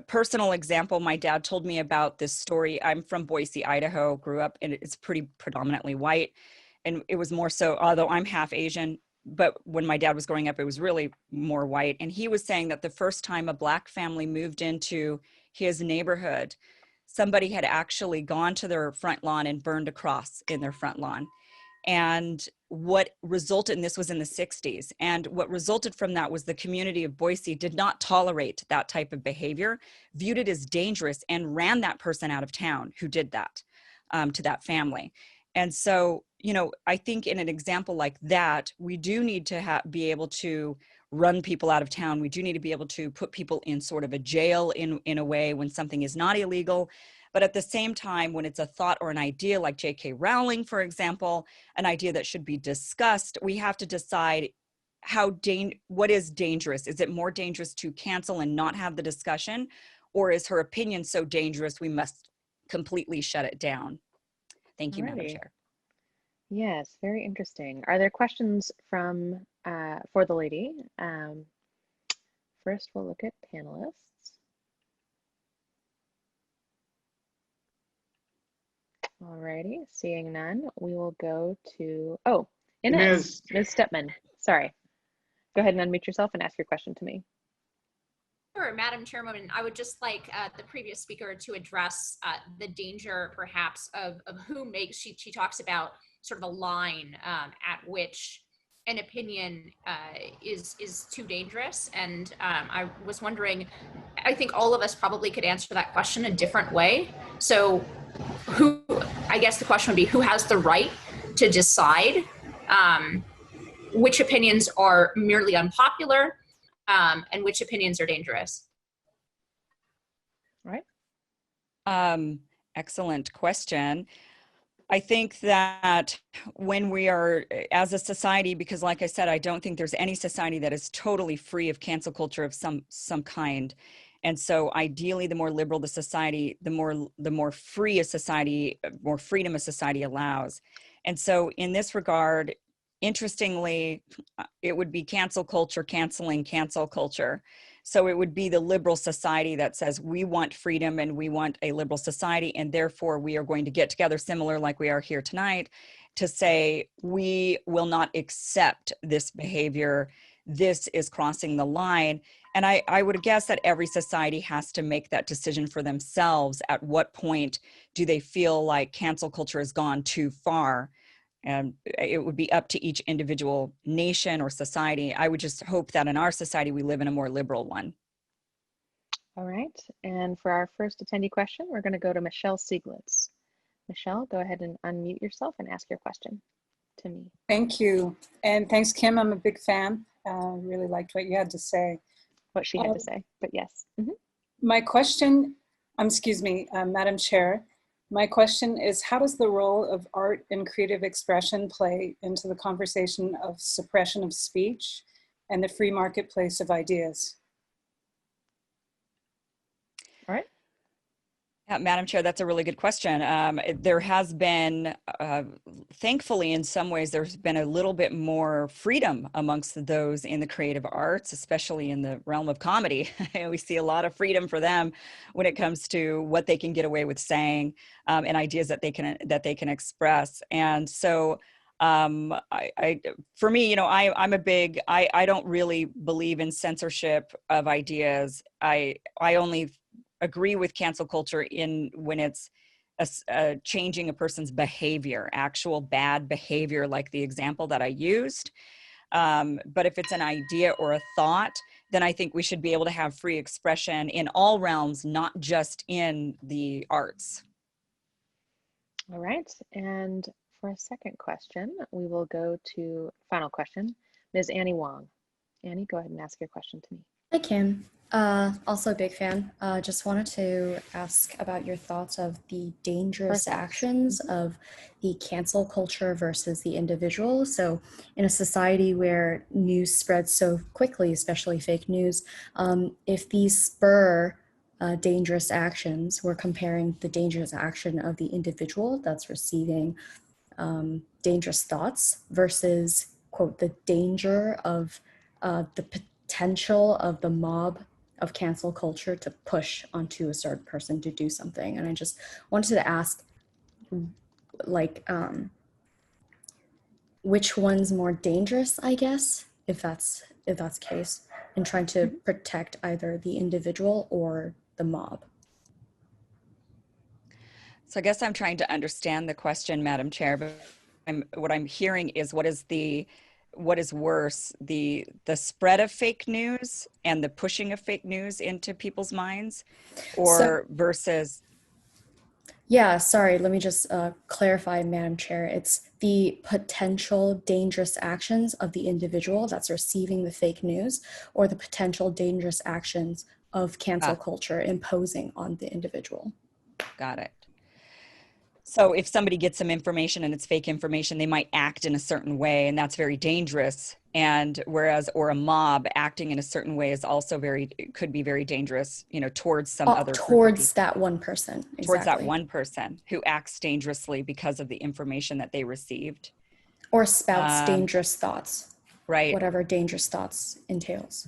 M: personal example, my dad told me about this story. I'm from Boise, Idaho, grew up, and it's pretty predominantly white. And it was more so, although I'm half Asian, but when my dad was growing up, it was really more white. And he was saying that the first time a Black family moved into his neighborhood, somebody had actually gone to their front lawn and burned a cross in their front lawn. And what resulted, and this was in the 60s, and what resulted from that was the community of Boise did not tolerate that type of behavior, viewed it as dangerous, and ran that person out of town who did that to that family. And so, I think in an example like that, we do need to be able to run people out of town. We do need to be able to put people in sort of a jail in a way when something is not illegal. But at the same time, when it's a thought or an idea like J.K. Rowling, for example, an idea that should be discussed, we have to decide what is dangerous. Is it more dangerous to cancel and not have the discussion? Or is her opinion so dangerous we must completely shut it down? Thank you, Madam Chair.
A: Yes, very interesting. Are there questions for the lady? First, we'll look at panelists. Alrighty, seeing none, we will go to, Inez, Ms. Stepman. Sorry. Go ahead and unmute yourself and ask your question to me.
P: Sure, Madam Chairwoman, I would just like the previous speaker to address the danger, perhaps, of who makes, she talks about sort of a line at which an opinion is too dangerous. And I was wondering, I think all of us probably could answer that question a different way. So I guess the question would be, who has the right to decide which opinions are merely unpopular and which opinions are dangerous?
A: All right.
M: Excellent question. I think that when we are, as a society, because like I said, I don't think there's any society that is totally free of cancel culture of some kind. And so ideally, the more liberal the society, the more free a society, more freedom a society allows. And so in this regard, interestingly, it would be cancel culture canceling cancel culture. So it would be the liberal society that says we want freedom and we want a liberal society, and therefore we are going to get together, similar like we are here tonight, to say we will not accept this behavior. This is crossing the line. And I would guess that every society has to make that decision for themselves. At what point do they feel like cancel culture has gone too far? And it would be up to each individual nation or society. I would just hope that in our society, we live in a more liberal one.
A: All right. And for our first attendee question, we're going to go to Michelle Sieglitz. Michelle, go ahead and unmute yourself and ask your question to me.
Q: Thank you. And thanks, Kim. I'm a big fan. Really liked what you had to say.
A: What she had to say, but yes.
Q: My question, Madam Chair, my question is, how does the role of art and creative expression play into the conversation of suppression of speech and the free marketplace of ideas?
A: All right.
M: Madam Chair, that's a really good question. There has been, thankfully, in some ways, there's been a little bit more freedom amongst those in the creative arts, especially in the realm of comedy. We see a lot of freedom for them when it comes to what they can get away with saying and ideas that they can express. And so, for me, I'm a big, I don't really believe in censorship of ideas. I only agree with cancel culture when it's changing a person's behavior, actual bad behavior, like the example that I used. But if it's an idea or a thought, then I think we should be able to have free expression in all realms, not just in the arts.
A: All right. And for a second question, we will go to final question, Ms. Annie Wong. Annie, go ahead and ask your question to me.
R: Hi, Kim. Also a big fan. Just wanted to ask about your thoughts of the dangerous actions of the cancel culture versus the individual. So in a society where news spreads so quickly, especially fake news, if these spur dangerous actions, we're comparing the dangerous action of the individual that's receiving dangerous thoughts versus, quote, the danger of the potential of the mob of cancel culture to push onto a certain person to do something. And I just wanted to ask, like, which one's more dangerous, I guess, if that's the case, in trying to protect either the individual or the mob.
M: So I guess I'm trying to understand the question, Madam Chair, but what I'm hearing is what is worse, the spread of fake news and the pushing of fake news into people's minds, or versus?
R: Yeah, sorry, let me just clarify, Madam Chair. It's the potential dangerous actions of the individual that's receiving the fake news, or the potential dangerous actions of cancel culture imposing on the individual.
M: Got it. So if somebody gets some information and it's fake information, they might act in a certain way, and that's very dangerous. And or a mob acting in a certain way is also could be very dangerous, towards some other
R: towards that one person. Exactly.
M: Towards that one person who acts dangerously because of the information that they received.
R: Or spouts dangerous thoughts.
M: Right.
R: Whatever dangerous thoughts entails.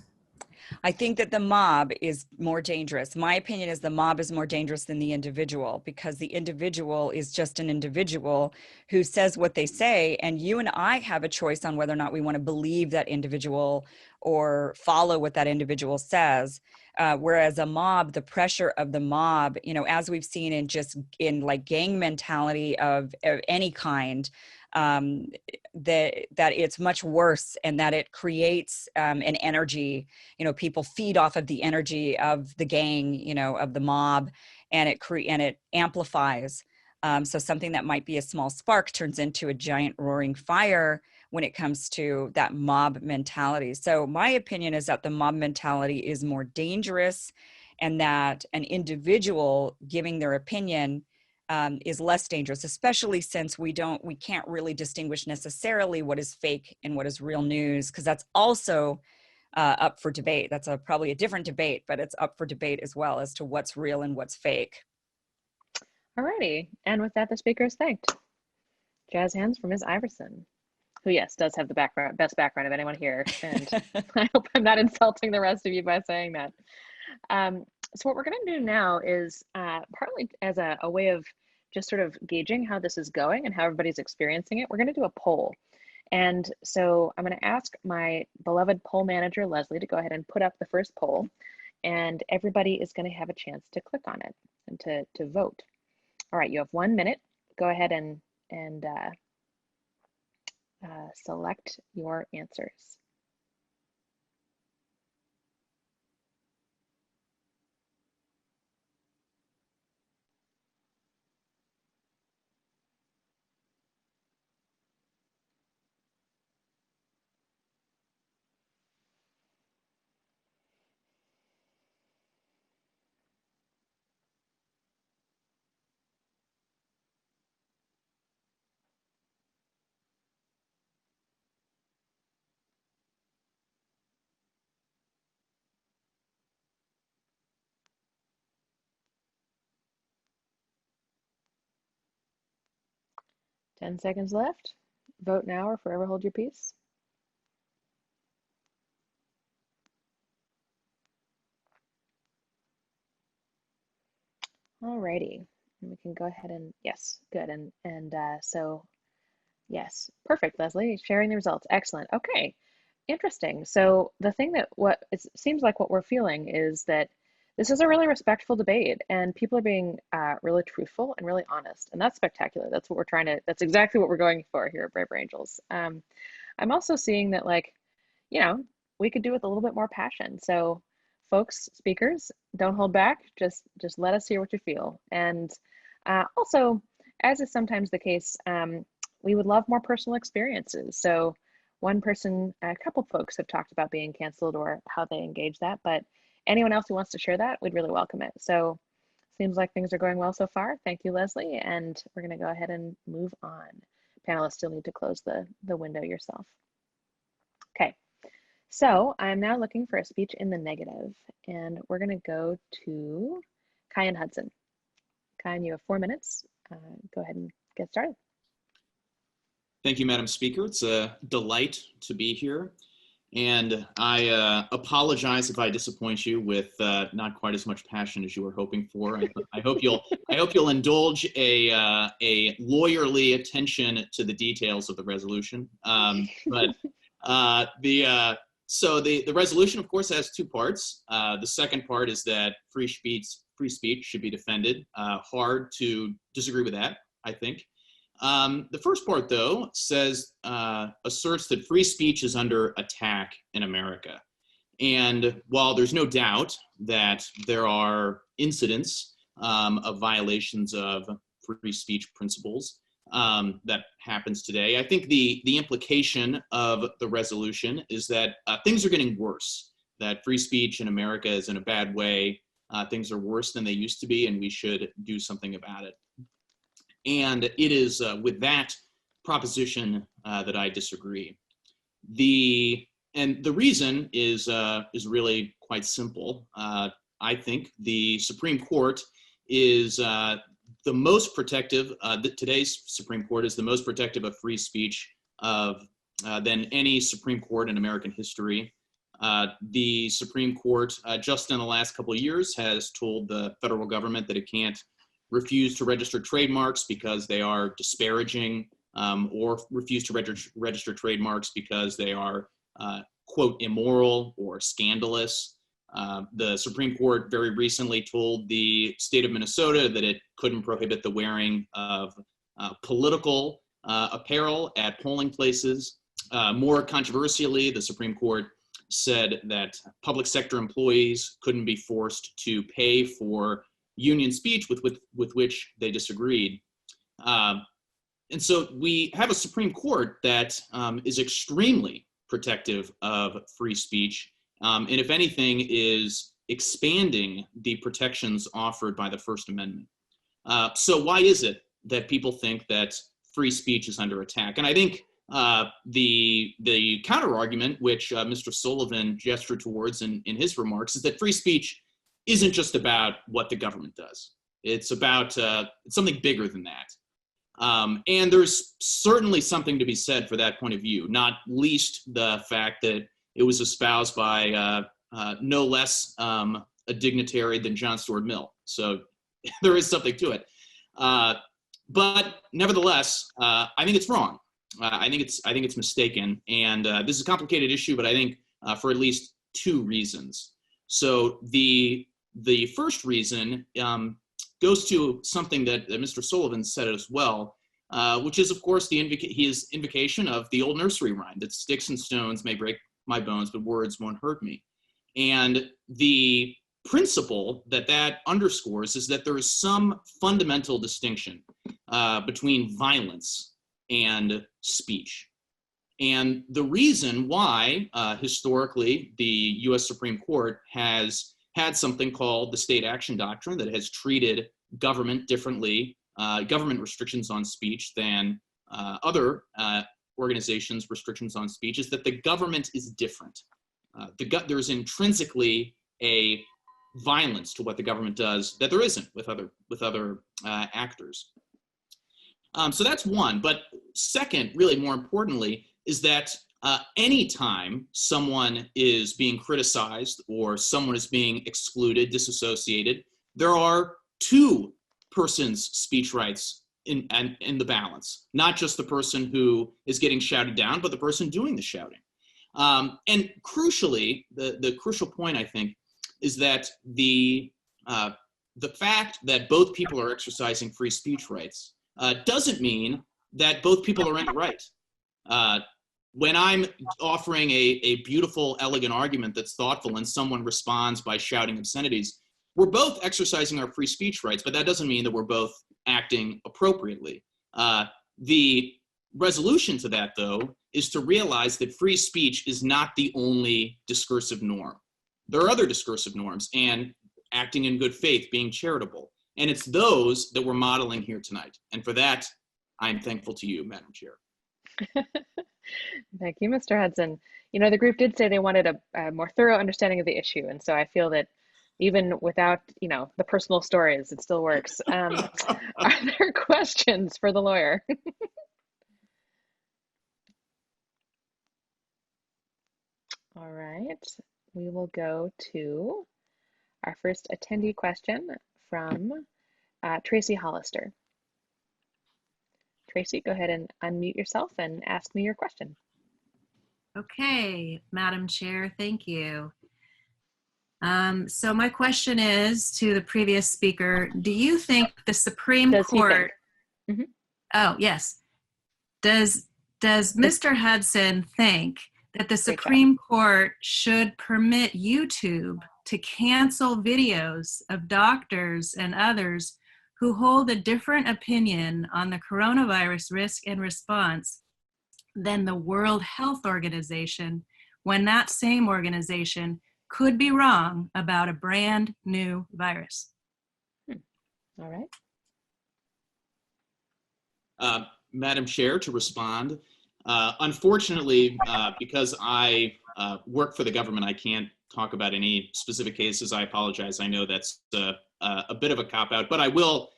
M: I think that the mob is more dangerous. My opinion is the mob is more dangerous than the individual, because the individual is just an individual who says what they say, and you and I have a choice on whether or not we want to believe that individual or follow what that individual says. Whereas a mob, the pressure of the mob, as we've seen in like gang mentality of any kind, that it's much worse, and that it creates an energy. People feed off of the energy of the gang, of the mob, and it amplifies. So something that might be a small spark turns into a giant roaring fire when it comes to that mob mentality. So my opinion is that the mob mentality is more dangerous, and that an individual giving their opinion is less dangerous, especially since we can't really distinguish necessarily what is fake and what is real news, because that's also up for debate. That's probably a different debate, but it's up for debate as well as to what's real and what's fake.
A: Alrighty, and with that, the speaker is thanked. Jazz hands for Ms. Iversen. who, yes, does have the best background of anyone here. And I hope I'm not insulting the rest of you by saying that. So what we're going to do now is partly as a way of just sort of gauging how this is going and how everybody's experiencing it, we're going to do a poll. And so I'm going to ask my beloved poll manager, Leslie, to go ahead and put up the first poll. And everybody is going to have a chance to click on it and to vote. All right, you have 1 minute. Go ahead and select your answers. Ten seconds left. Vote now or forever hold your peace. Alrighty, we can go ahead and, yes, good. And so, yes, perfect, Leslie, sharing the results. Excellent. Okay, interesting. So the thing that it seems like what we're feeling is that this is a really respectful debate and people are being really truthful and really honest. And that's spectacular. That's what we're trying to, that's exactly what we're going for here at Braver Angels. I'm also seeing that, like, you know, we could do with a little bit more passion. So folks, speakers, don't hold back. Just let us hear what you feel. And also, as is sometimes the case, we would love more personal experiences. So one person, a couple folks have talked about being canceled or how they engage that, but anyone else who wants to share that, we'd really welcome it. So seems like things are going well so far. Thank you, Leslie. And we're gonna go ahead and move on. Panelists still need to close the window yourself. Okay, so I'm now looking for a speech in the negative, and we're gonna go to Kian Hudson. Kian, you have 4 minutes. Go ahead and get started.
S: Thank you, Madam Speaker. It's a delight to be here. And I apologize if I disappoint you with not quite as much passion as you were hoping for. I hope you'll indulge a lawyerly attention to the details of the resolution. So the resolution, of course, has two parts. The second part is that free speech should be defended. Hard to disagree with that, I think. The first part, though, asserts that free speech is under attack in America. And while there's no doubt that there are incidents of violations of free speech principles that happens today, I think the implication of the resolution is that things are getting worse, that free speech in America is in a bad way. Things are worse than they used to be, and we should do something about it. And it is with that proposition that I disagree. The reason is really quite simple. I think the Supreme Court is the most protective. Today's Supreme Court is the most protective of free speech than any Supreme Court in American history. The Supreme Court, just in the last couple of years, has told the federal government that it can't refuse to register trademarks because they are disparaging, or refuse to register trademarks because they are, quote, immoral or scandalous. The Supreme Court very recently told the state of Minnesota that it couldn't prohibit the wearing of political apparel at polling places. More controversially, the Supreme Court said that public sector employees couldn't be forced to pay for union speech with which they disagreed. And so we have a Supreme Court that is extremely protective of free speech, and if anything is expanding the protections offered by the First Amendment. So why is it that people think that free speech is under attack? And I think the counter argument, which Mr. Sullivan gestured towards in his remarks, is that free speech isn't just about what the government does. It's about it's something bigger than that. And there's certainly something to be said for that point of view, not least the fact that it was espoused by no less a dignitary than John Stuart Mill. So there is something to it. But nevertheless, I think it's wrong. I think it's mistaken. And this is a complicated issue, but I think for at least two reasons. So the first reason goes to something that Mr. Sullivan said as well, which is, of course, his invocation of the old nursery rhyme that sticks and stones may break my bones, but words won't hurt me. And the principle that underscores is that there is some fundamental distinction between violence and speech. And the reason why historically the US Supreme Court has had something called the state action doctrine that has treated government differently, government restrictions on speech than other organizations' restrictions on speech, is that the government is different. There's intrinsically a violence to what the government does that there isn't with other actors. So that's one. But second, really more importantly, is that anytime someone is being criticized or someone is being excluded, disassociated, there are two persons' speech rights in the balance, not just the person who is getting shouted down, but the person doing the shouting. And crucially, the crucial point, I think, is that the fact that both people are exercising free speech rights doesn't mean that both people are in the right. When I'm offering a beautiful, elegant argument that's thoughtful and someone responds by shouting obscenities, we're both exercising our free speech rights, but that doesn't mean that we're both acting appropriately. The resolution to that, though, is to realize that free speech is not the only discursive norm. There are other discursive norms, and acting in good faith, being charitable. And it's those that we're modeling here tonight. And for that, I'm thankful to you, Madam Chair.
A: Thank you, Mr. Hudson. You know, the group did say they wanted a more thorough understanding of the issue. And so I feel that even without, you know, the personal stories, it still works. Are there questions for the lawyer? All right, we will go to our first attendee question from Tracy Hollister. Tracy, go ahead and unmute yourself and ask me your question.
T: Okay, Madam Chair, thank you. So my question is to the previous speaker, do you think the Supreme Court, oh yes, does Mr. Hudson think that the Supreme Court should permit YouTube to cancel videos of doctors and others who hold a different opinion on the coronavirus risk and response than the World Health Organization, when that same organization could be wrong about a brand new virus?
A: All right.
S: Madam Chair, to respond, unfortunately, because I work for the government, I can't talk about any specific cases. I apologize. I know that's a bit of a cop-out, but I will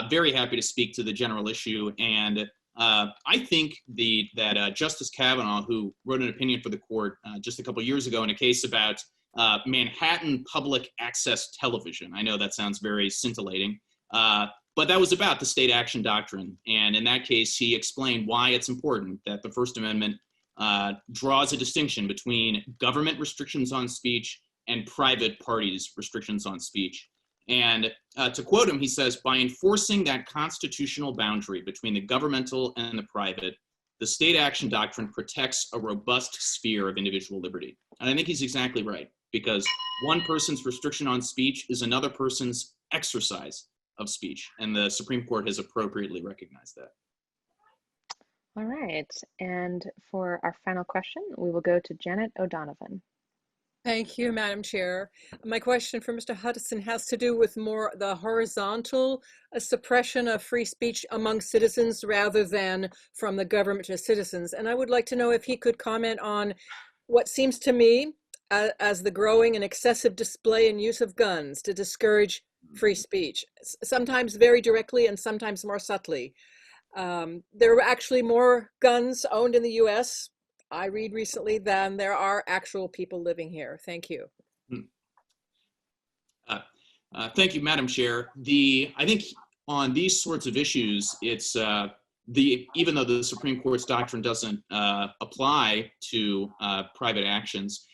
S: very happy to speak to the general issue. And I think that Justice Kavanaugh, who wrote an opinion for the court just a couple years ago in a case about Manhattan public access television. I know that sounds very scintillating, but that was about the state action doctrine. And in that case, he explained why it's important that the First Amendment draws a distinction between government restrictions on speech and private parties' restrictions on speech. And to quote him, he says, by enforcing that constitutional boundary between the governmental and the private, the state action doctrine protects a robust sphere of individual liberty. And I think he's exactly right, because one person's restriction on speech is another person's exercise of speech. And the Supreme Court has appropriately recognized that.
A: All right. And for our final question, we will go to Janet O'Donovan.
U: Thank you, Madam Chair. My question for Mr. Hudson has to do with more the horizontal suppression of free speech among citizens rather than from the government to citizens. And I would like to know if he could comment on what seems to me as the growing and excessive display and use of guns to discourage free speech, sometimes very directly and sometimes more subtly. There are actually more guns owned in the U.S., I read recently, than there are actual people living here. Thank you.
S: Thank you, Madam Chair. I think on these sorts of issues, it's even though the Supreme Court's doctrine doesn't apply to private actions,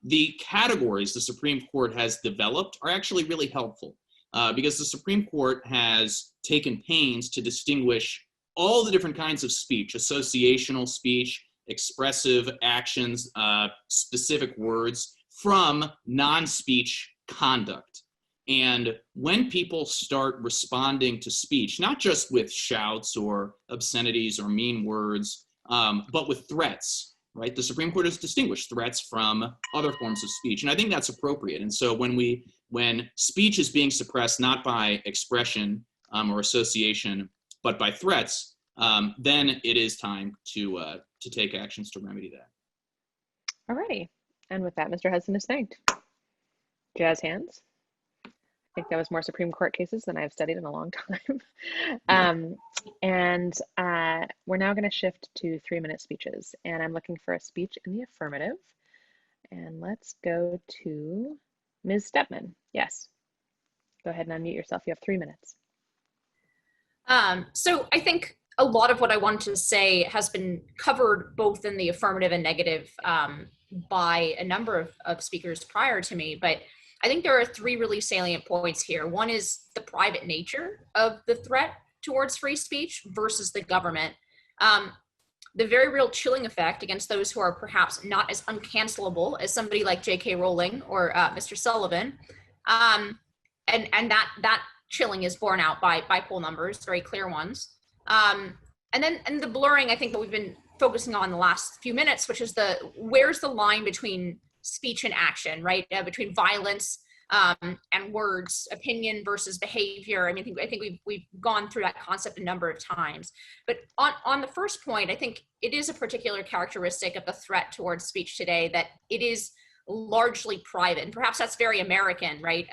S: the categories the Supreme Court has developed are actually really helpful because the Supreme Court has taken pains to distinguish all the different kinds of speech: associational speech, expressive actions, specific words, from non-speech conduct. And when people start responding to speech, not just with shouts or obscenities or mean words, but with threats, right? The Supreme Court has distinguished threats from other forms of speech. And I think that's appropriate. And so when speech is being suppressed, not by expression or association, but by threats, then it is time to take actions to remedy that.
A: All righty. And with that, Mr. Hudson is thanked. Jazz hands. I think that was more Supreme Court cases than I've studied in a long time. We're now going to shift to 3-minute speeches. And I'm looking for a speech in the affirmative. And let's go to Ms. Stepman. Yes. Go ahead and unmute yourself. You have 3 minutes.
P: So I think a lot of what I wanted to say has been covered both in the affirmative and negative by a number of speakers prior to me. But I think there are 3 really salient points here. One is the private nature of the threat towards free speech versus the government. The very real chilling effect against those who are perhaps not as uncancelable as somebody like J.K. Rowling or Mr. Sullivan. And that chilling is borne out by poll numbers, very clear ones. And the blurring, I think, that we've been focusing on the last few minutes, which is where's the line between speech and action, right? Between violence and words, opinion versus behavior. I mean, I think we've gone through that concept a number of times. But on the first point, I think it is a particular characteristic of the threat towards speech today that it is largely private. And perhaps that's very American, right?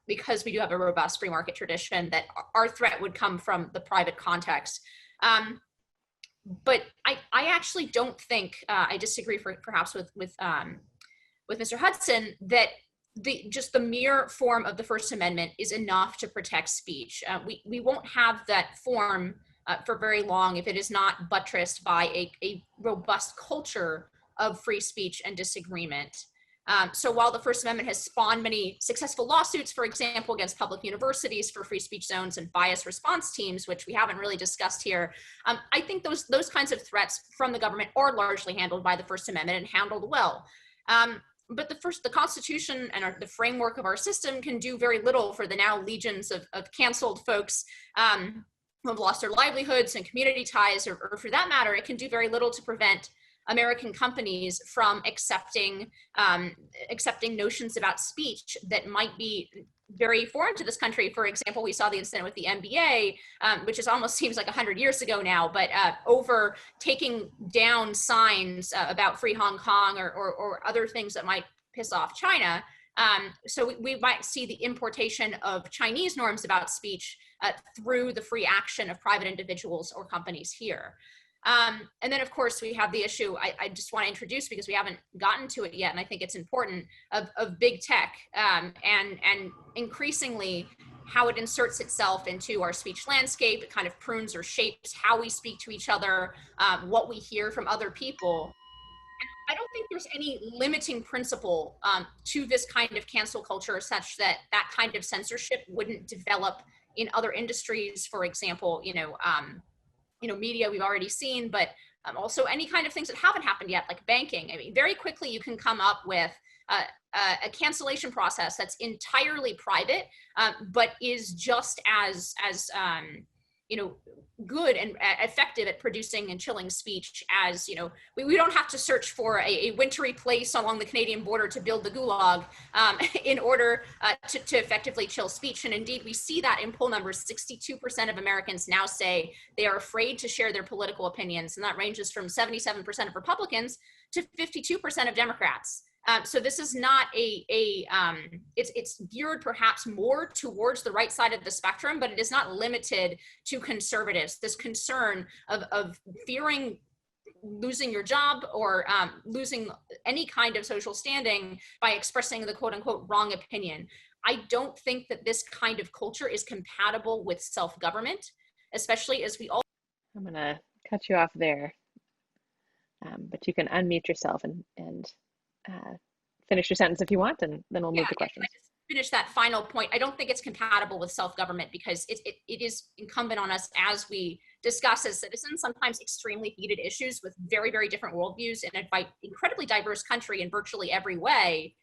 P: Because we do have a robust free market tradition, that our threat would come from the private context. But I actually don't think, I disagree perhaps with Mr. Hudson, that just the mere form of the First Amendment is enough to protect speech. We won't have that form for very long if it is not buttressed by a robust culture of free speech and disagreement. So while the First Amendment has spawned many successful lawsuits, for example, against public universities for free speech zones and bias response teams, which we haven't really discussed here, I think those kinds of threats from the government are largely handled by the First Amendment and handled well. But the Constitution and the framework of our system can do very little for the now legions of canceled folks who have lost their livelihoods and community ties, or for that matter, it can do very little to prevent American companies from accepting notions about speech that might be very foreign to this country. For example, we saw the incident with the NBA, which almost seems like 100 years ago now, but over taking down signs about free Hong Kong or other things that might piss off China. So we might see the importation of Chinese norms about speech through the free action of private individuals or companies here. And then, of course, we have the issue I just want to introduce because we haven't gotten to it yet, and I think it's important, of big tech and increasingly how it inserts itself into our speech landscape. It kind of prunes or shapes how we speak to each other, what we hear from other people. And I don't think there's any limiting principle to this kind of cancel culture such that that kind of censorship wouldn't develop in other industries. For example, media we've already seen, but also any kind of things that haven't happened yet, like banking. I mean, very quickly you can come up with a cancellation process that's entirely private, but is just as good and effective at producing and chilling speech as, we don't have to search for a wintry place along the Canadian border to build the gulag in order to effectively chill speech. And indeed, we see that in poll numbers. 62% of Americans now say they are afraid to share their political opinions. And that ranges from 77% of Republicans to 52% of Democrats. So this is not it's geared perhaps more towards the right side of the spectrum, but it is not limited to conservatives. This concern of fearing losing your job or losing any kind of social standing by expressing the quote unquote wrong opinion. I don't think that this kind of culture is compatible with self-government, especially as we all.
A: I'm gonna cut you off there, but you can unmute yourself and finish your sentence if you want, and then we'll move to questions.
P: Finish that final point. I don't think it's compatible with self-government because it is incumbent on us as we discuss as citizens, sometimes extremely heated issues with very, very different worldviews in an incredibly diverse country in virtually every way.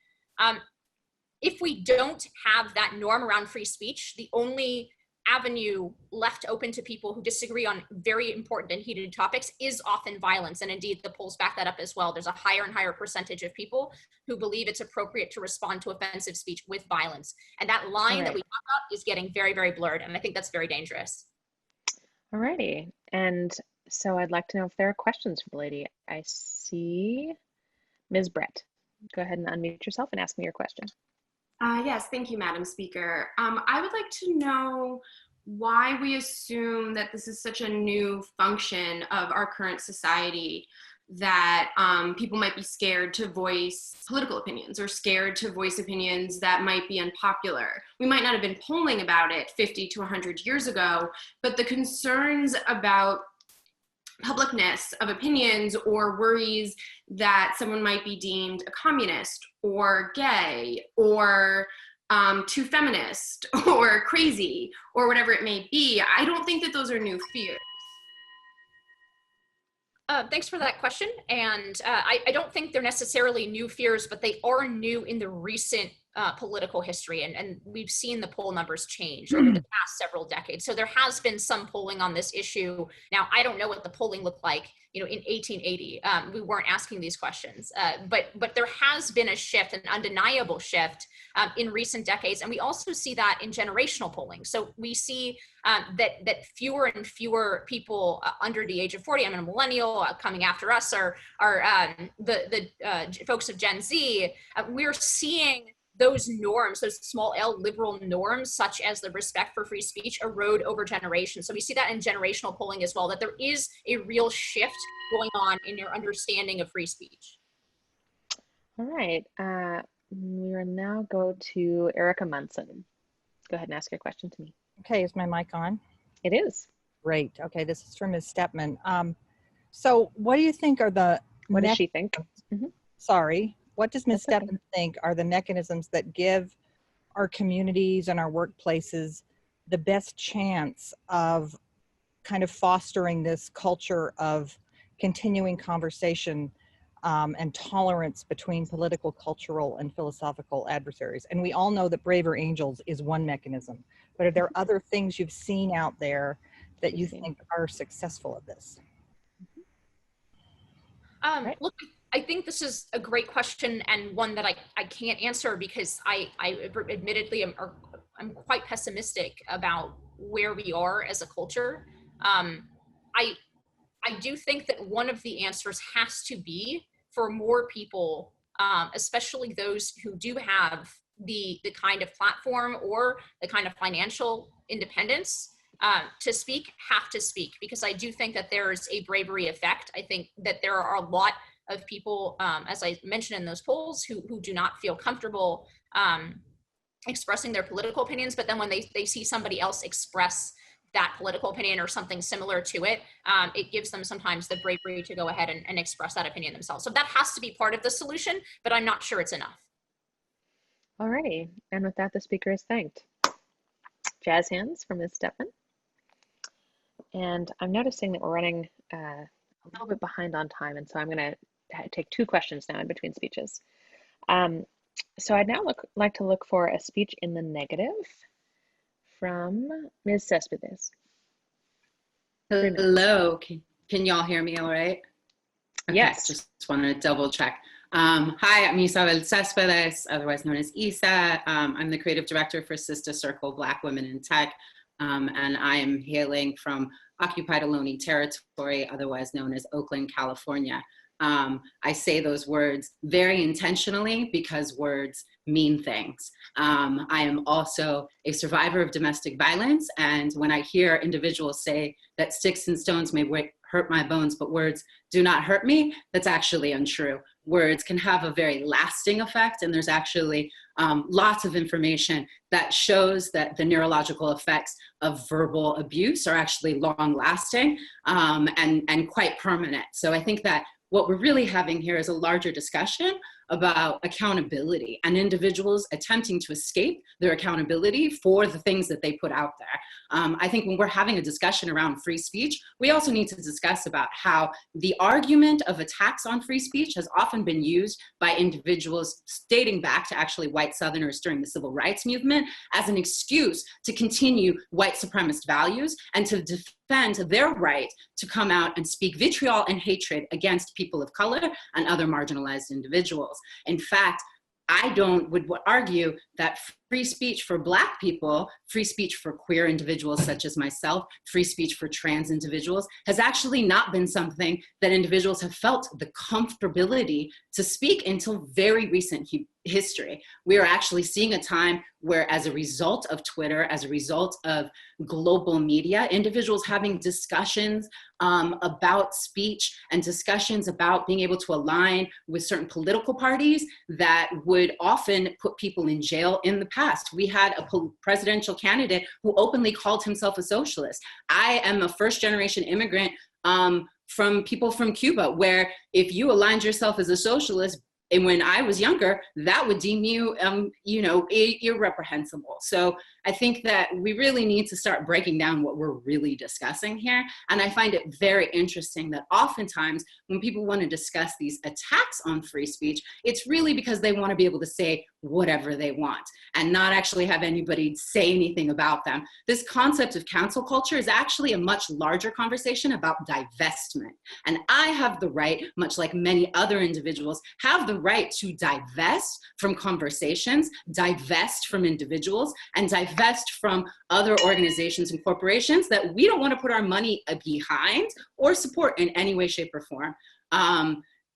P: If we don't have that norm around free speech, the only avenue left open to people who disagree on very important and heated topics is often violence. And indeed, the polls back that up as well. There's a higher and higher percentage of people who believe it's appropriate to respond to offensive speech with violence. And that line that we talk about is getting very, very blurred. And I think that's very dangerous.
A: All righty. And so I'd like to know if there are questions for the lady. I see Ms. Brett. Go ahead and unmute yourself and ask me your question.
F: Yes, thank you, Madam Speaker. I would like to know why we assume that this is such a new function of our current society, that people might be scared to voice political opinions or scared to voice opinions that might be unpopular. We might not have been polling about it 50 to 100 years ago, but the concerns about publicness of opinions or worries that someone might be deemed a communist or gay or too feminist or crazy or whatever it may be, I don't think that those are new fears.
P: Thanks for that question. And I don't think they're necessarily new fears, but they are new in the recent political history. And we've seen the poll numbers change over the past several decades. So there has been some polling on this issue. Now, I don't know what the polling looked like, in 1880. We weren't asking these questions, but there has been a shift, an undeniable shift in recent decades. And we also see that in generational polling. So we see that fewer and fewer people under the age of 40, I'm a millennial, coming after us are the folks of Gen Z. We're seeing those norms, those small L liberal norms, such as the respect for free speech, erode over generations. So we see that in generational polling as well, that there is a real shift going on in your understanding of free speech.
A: All right, we will now go to Erica Munson. Go ahead and ask your question to me.
C: Okay, is my mic on?
A: It is.
C: Great. Okay, this is from Ms. Stepman. So what do you think are the...
A: What does she think?
C: Sorry. What does Ms. Stepman think are the mechanisms that give our communities and our workplaces the best chance of kind of fostering this culture of continuing conversation and tolerance between political, cultural, and philosophical adversaries? And we all know that Braver Angels is one mechanism, but are there other things you've seen out there that you think are successful at this?
P: Look, I think this is a great question and one that I can't answer because I admittedly I'm quite pessimistic about where we are as a culture. I do think that one of the answers has to be for more people, especially those who do have the kind of platform or the kind of financial independence to speak, have to speak, because I do think that there's a bravery effect. I think that there are a lot of people, as I mentioned in those polls, who do not feel comfortable expressing their political opinions, but then when they see somebody else express that political opinion or something similar to it, it gives them sometimes the bravery to go ahead and express that opinion themselves. So that has to be part of the solution, but I'm not sure it's enough.
A: All righty, and with that, the speaker is thanked. Jazz hands from Ms. Stepman. And I'm noticing that we're running a little bit behind on time, and so I'm going to take two questions now in between speeches. So I'd now like to look for a speech in the negative from Ms. Cespedes.
V: Hello, can y'all hear me all right? Okay,
A: yes.
V: Just want to double check. Hi, I'm Isabel Cespedes, otherwise known as Isa. I'm the creative director for Sister Circle Black Women in Tech, and I am hailing from occupied Ohlone territory, otherwise known as Oakland, California. I say those words very intentionally because words mean things. I am also a survivor of domestic violence, and when I hear individuals say that sticks and stones may hurt my bones, but words do not hurt me, that's actually untrue. Words can have a very lasting effect, and there's actually lots of information that shows that the neurological effects of verbal abuse are actually long-lasting and quite permanent. So I think that what we're really having here is a larger discussion about accountability and individuals attempting to escape their accountability for the things that they put out there. I think when we're having a discussion around free speech, we also need to discuss about how the argument of attacks on free speech has often been used by individuals dating back to actually white Southerners during the civil rights movement as an excuse to continue white supremacist values and to defend their right to come out and speak vitriol and hatred against people of color and other marginalized individuals. In fact, I would argue that free speech for Black people, free speech for queer individuals such as myself, free speech for trans individuals has actually not been something that individuals have felt the comfortability to speak until very recent history. We are actually seeing a time where, as a result of Twitter, as a result of global media, individuals having discussions about speech and discussions about being able to align with certain political parties that would often put people in jail in the past. We had a presidential candidate who openly called himself a socialist. I am a first-generation immigrant from people from Cuba, where if you aligned yourself as a socialist, and when I was younger, that would deem you, irreprehensible. So I think that we really need to start breaking down what we're really discussing here. And I find it very interesting that oftentimes when people want to discuss these attacks on free speech, it's really because they want to be able to say whatever they want and not actually have anybody say anything about them. This concept of cancel culture is actually a much larger conversation about divestment. And I have the right, much like many other individuals, have the right to divest from conversations, divest from individuals, and divest from other organizations and corporations that we don't want to put our money behind or support in any way, shape, or form.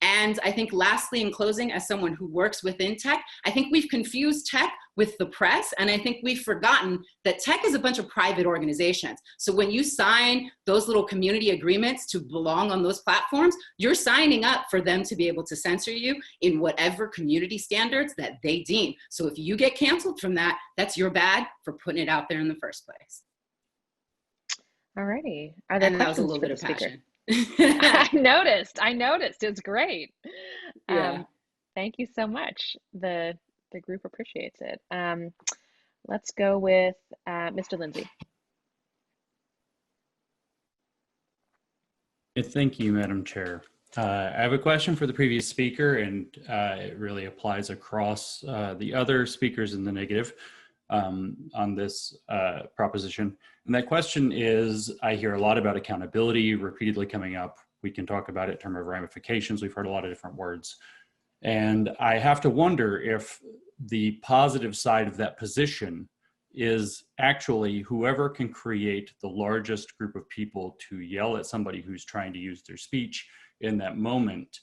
V: And I think lastly, in closing, as someone who works within tech, I think we've confused tech with the press. And I think we've forgotten that tech is a bunch of private organizations. So when you sign those little community agreements to belong on those platforms, you're signing up for them to be able to censor you in whatever community standards that they deem. So if you get canceled from that, that's your bad for putting it out there in the first place.
A: All righty. Are there
V: and that was a
A: questions
V: little
A: for
V: bit
A: the
V: of
A: speaker?
V: passion.
A: I noticed. It's great.
V: Yeah.
A: Thank you so much. The group appreciates it. Let's go with Mr. Lindsey.
I: Thank you, Madam Chair. I have a question for the previous speaker, and it really applies across the other speakers in the negative on this proposition. And that question is, I hear a lot about accountability repeatedly coming up. We can talk about it in terms of ramifications. We've heard a lot of different words. And I have to wonder if the positive side of that position is actually whoever can create the largest group of people to yell at somebody who's trying to use their speech in that moment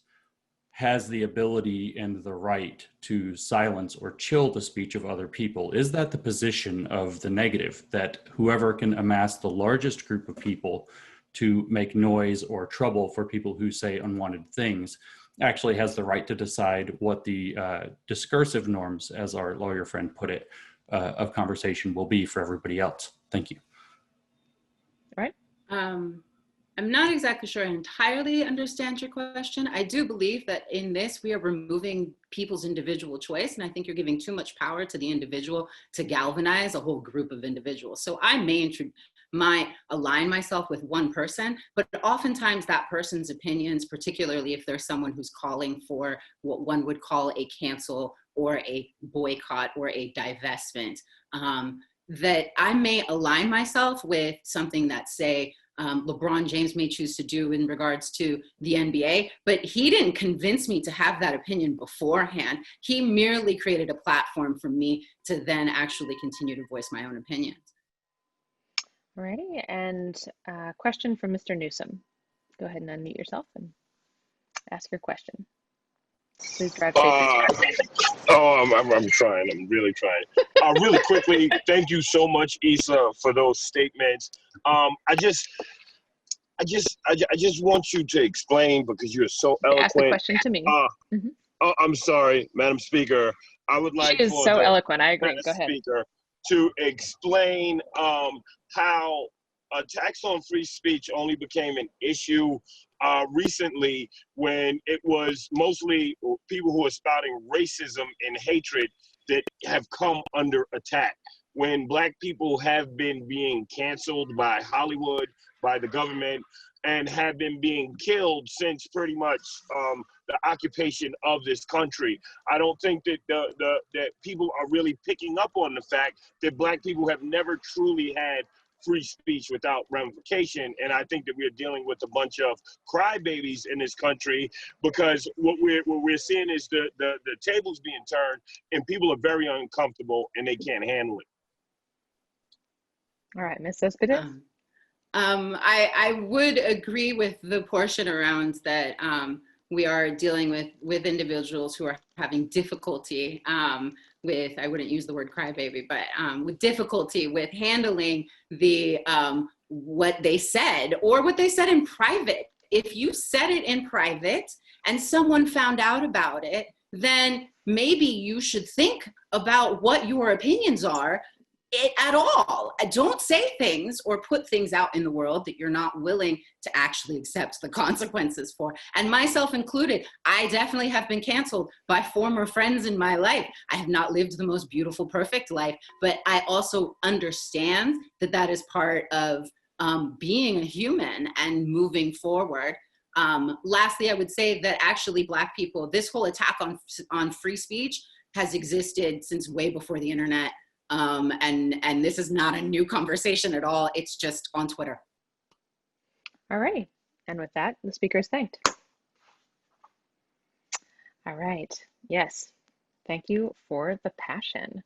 I: has the ability and the right to silence or chill the speech of other people. Is that the position of the negative, that whoever can amass the largest group of people to make noise or trouble for people who say unwanted things actually has the right to decide what the discursive norms, as our lawyer friend put it, of conversation will be for everybody else? Thank you.
A: All right.
V: I'm not exactly sure I entirely understand your question. I do believe that in this, we are removing people's individual choice. And I think you're giving too much power to the individual to galvanize a whole group of individuals. So I might align myself with one person, but oftentimes that person's opinions, particularly if there's someone who's calling for what one would call a cancel or a boycott or a divestment, that I may align myself with something that, say, LeBron James may choose to do in regards to the NBA, but he didn't convince me to have that opinion beforehand. He merely created a platform for me to then actually continue to voice my own opinions.
A: All righty. And question from Mr. Newsome. Go ahead and unmute yourself and ask your question. Please drive safely.
L: I'm trying. I'm really trying. Really quickly, thank you so much, Issa, for those statements. I just want you to explain, because you're so eloquent.
A: Ask the question to me.
L: Oh, I'm sorry, Madam Speaker. I would like
A: she is
L: for
A: so
L: the
A: eloquent. I agree.
L: Madam
A: Go ahead.
L: Speaker to explain how attacks on free speech only became an issue recently, when it was mostly people who are spouting racism and hatred that have come under attack. When Black people have been being canceled by Hollywood, by the government, and have been being killed since pretty much the occupation of this country. I don't think that that people are really picking up on the fact that Black people have never truly had free speech without ramification. And I think that we're dealing with a bunch of crybabies in this country, because what we're seeing is the tables being turned, and people are very uncomfortable and they can't handle it.
A: All right, Ms. Cespedes.
V: I would agree with the portion around that we are dealing with individuals who are having difficulty with, I wouldn't use the word crybaby, but with difficulty with handling the what they said, or what they said in private. If you said it in private and someone found out about it, then maybe you should think about what your opinions are at all. Don't say things or put things out in the world that you're not willing to actually accept the consequences for. And myself included, I definitely have been canceled by former friends in my life. I have not lived the most beautiful, perfect life, but I also understand that that is part of being a human and moving forward. Lastly, I would say that actually Black people, this whole attack on free speech has existed since way before the internet. And this is not a new conversation at all. It's just on Twitter.
A: All right. And with that, the speaker is thanked. All right. Yes. Thank you for the passion.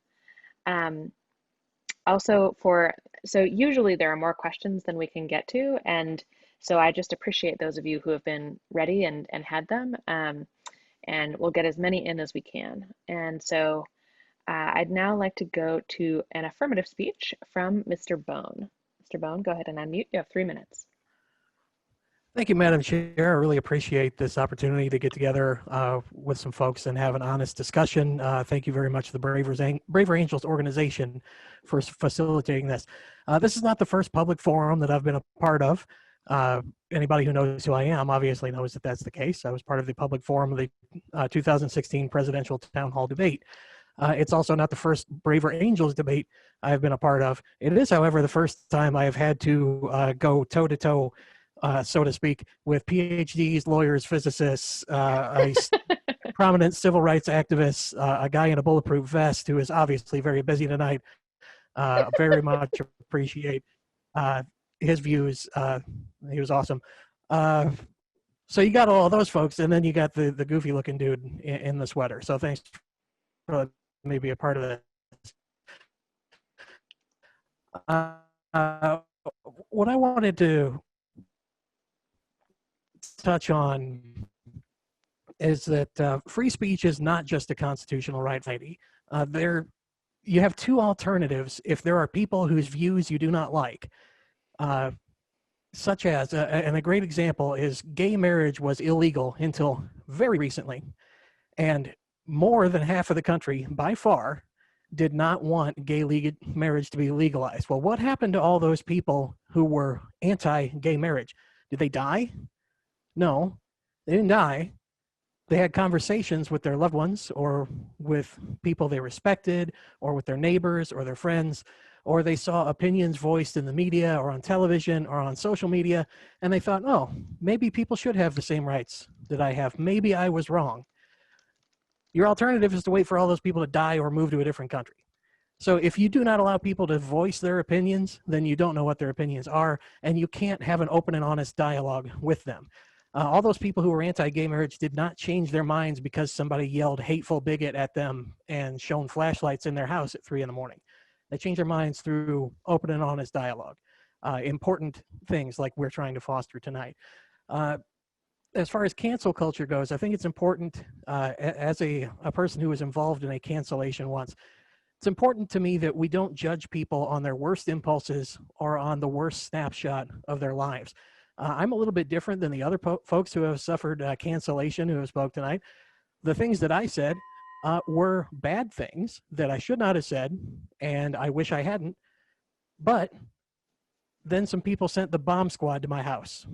A: So usually there are more questions than we can get to. And so I just appreciate those of you who have been ready and had them. And we'll get as many in as we can. And so I'd now like to go to an affirmative speech from Mr. Bone. Mr. Bone, go ahead and unmute. You have 3 minutes.
G: Thank you, Madam Chair. I really appreciate this opportunity to get together with some folks and have an honest discussion. Thank you very much to the Braver Angels organization for facilitating this. This is not the first public forum that I've been a part of. Anybody who knows who I am obviously knows that that's the case. I was part of the public forum of the 2016 presidential town hall debate. It's also not the first Braver Angels debate I've been a part of. It is, however, the first time I have had to go toe-to-toe, so to speak, with PhDs, lawyers, physicists, a prominent civil rights activist, a guy in a bulletproof vest who is obviously very busy tonight. Very much appreciate his views. He was awesome. So you got all those folks, and then you got the goofy-looking dude in the sweater. So thanks for maybe a part of this. What I wanted to touch on is that free speech is not just a constitutional right. You have two alternatives if there are people whose views you do not like, such as, and a great example is gay marriage was illegal until very recently, and more than half of the country, by far, did not want gay marriage to be legalized. Well, what happened to all those people who were anti-gay marriage? Did they die? No, they didn't die. They had conversations with their loved ones, or with people they respected, or with their neighbors or their friends, or they saw opinions voiced in the media or on television or on social media, and they thought, oh, maybe people should have the same rights that I have. Maybe I was wrong. Your alternative is to wait for all those people to die or move to a different country. So if you do not allow people to voice their opinions, then you don't know what their opinions are, and you can't have an open and honest dialogue with them. All those people who were anti-gay marriage did not change their minds because somebody yelled hateful bigot at them and shone flashlights in their house at 3 in the morning. They changed their minds through open and honest dialogue. Important things like we're trying to foster tonight. as far as cancel culture goes, I think it's important, as a person who was involved in a cancellation once, it's important to me that we don't judge people on their worst impulses or on the worst snapshot of their lives. I'm a little bit different than the other folks who have suffered cancellation who have spoke tonight. The things that I said were bad things that I should not have said, and I wish I hadn't. But then some people sent the bomb squad to my house.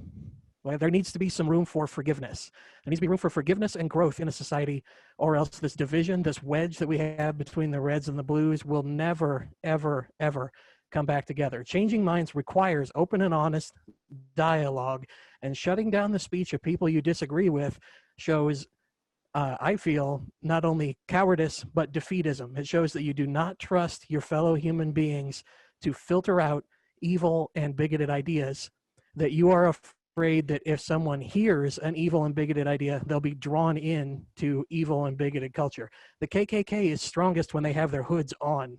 G: Well, there needs to be some room for forgiveness. There needs to be room for forgiveness and growth in a society, or else this division, this wedge that we have between the Reds and the Blues will never, ever, ever come back together. Changing minds requires open and honest dialogue, and shutting down the speech of people you disagree with shows, I feel, not only cowardice, but defeatism. It shows that you do not trust your fellow human beings to filter out evil and bigoted ideas, that you are afraid that if someone hears an evil and bigoted idea, they'll be drawn in to evil and bigoted culture. The KKK is strongest when they have their hoods on.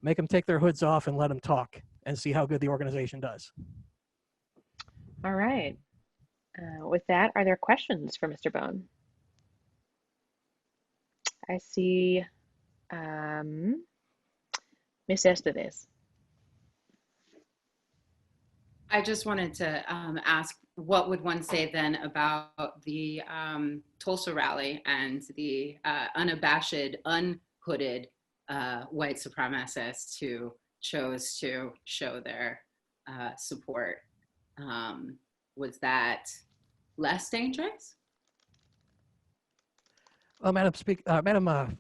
G: Make them take their hoods off and let them talk and see how good the organization does.
A: All right. With that, are there questions for Mr. Bone? I see Ms. Cespedes.
V: I just wanted to ask, what would one say then about the Tulsa rally and the unabashed, unhooded white supremacists who chose to show their support? Was that less dangerous?
G: Well, Madam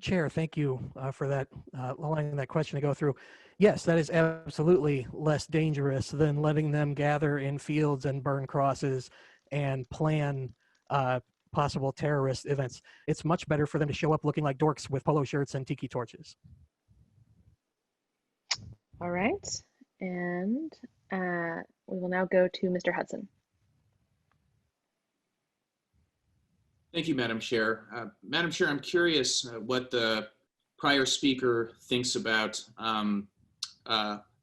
G: Chair, thank you for that, allowing that question to go through. Yes, that is absolutely less dangerous than letting them gather in fields and burn crosses and plan possible terrorist events. It's much better for them to show up looking like dorks with polo shirts and tiki torches.
A: All right, and we will now go to Mr. Hudson.
S: Thank you, Madam Chair. Madam Chair, I'm curious what the prior speaker thinks about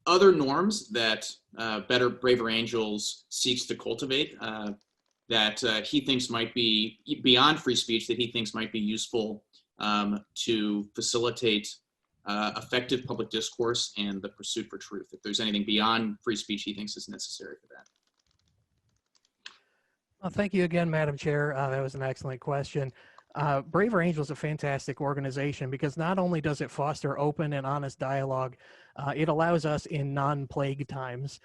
S: other norms that Better Braver Angels seeks to cultivate that he thinks might be beyond free speech, that he thinks might be useful to facilitate effective public discourse and the pursuit for truth. If there's anything beyond free speech he thinks is necessary for that.
G: Well, thank you again, Madam Chair. That was an excellent question. Braver Angel is a fantastic organization because not only does it foster open and honest dialogue, it allows us in non-plague times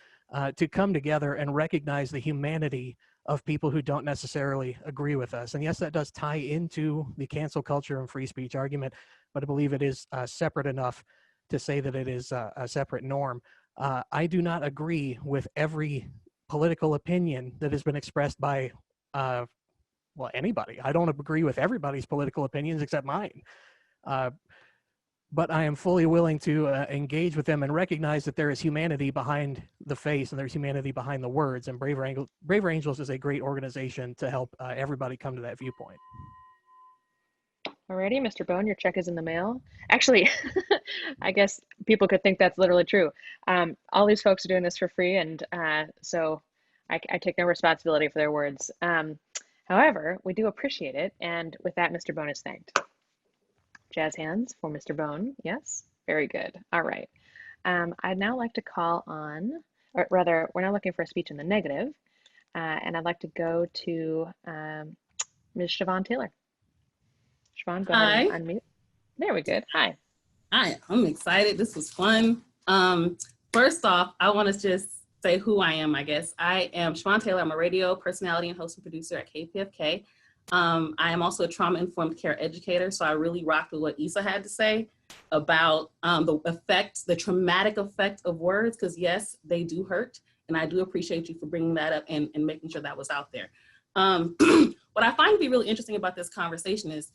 G: to come together and recognize the humanity of people who don't necessarily agree with us. And yes, that does tie into the cancel culture and free speech argument, but I believe it is separate enough to say that it is a separate norm. I do not agree with every political opinion that has been expressed by well, anybody. I don't agree with everybody's political opinions except mine. But I am fully willing to engage with them and recognize that there is humanity behind the face and there's humanity behind the words. And Braver Angels is a great organization to help everybody come to that viewpoint.
A: Alrighty, Mr. Bone, your check is in the mail. Actually, I guess people could think that's literally true. All these folks are doing this for free, and so I take no responsibility for their words. However, we do appreciate it, and with that, Mr. Bone is thanked. Jazz hands for Mr. Bone. Yes, very good. All right. I'd now like to call on, or rather, we're now looking for a speech in the negative, and I'd like to go to Ms. Siobhan Taylor. Siobhan, go ahead and unmute. There we go. Hi.
D: Hi, I'm excited. This was fun. First off, I want to just say who I am, I guess. I am Siobhan Taylor. I'm a radio personality and host and producer at KPFK. I am also a trauma-informed care educator, so I really rocked with what Issa had to say about the traumatic effect of words, because yes, they do hurt, and I do appreciate you for bringing that up and making sure that was out there. What I find to be really interesting about this conversation is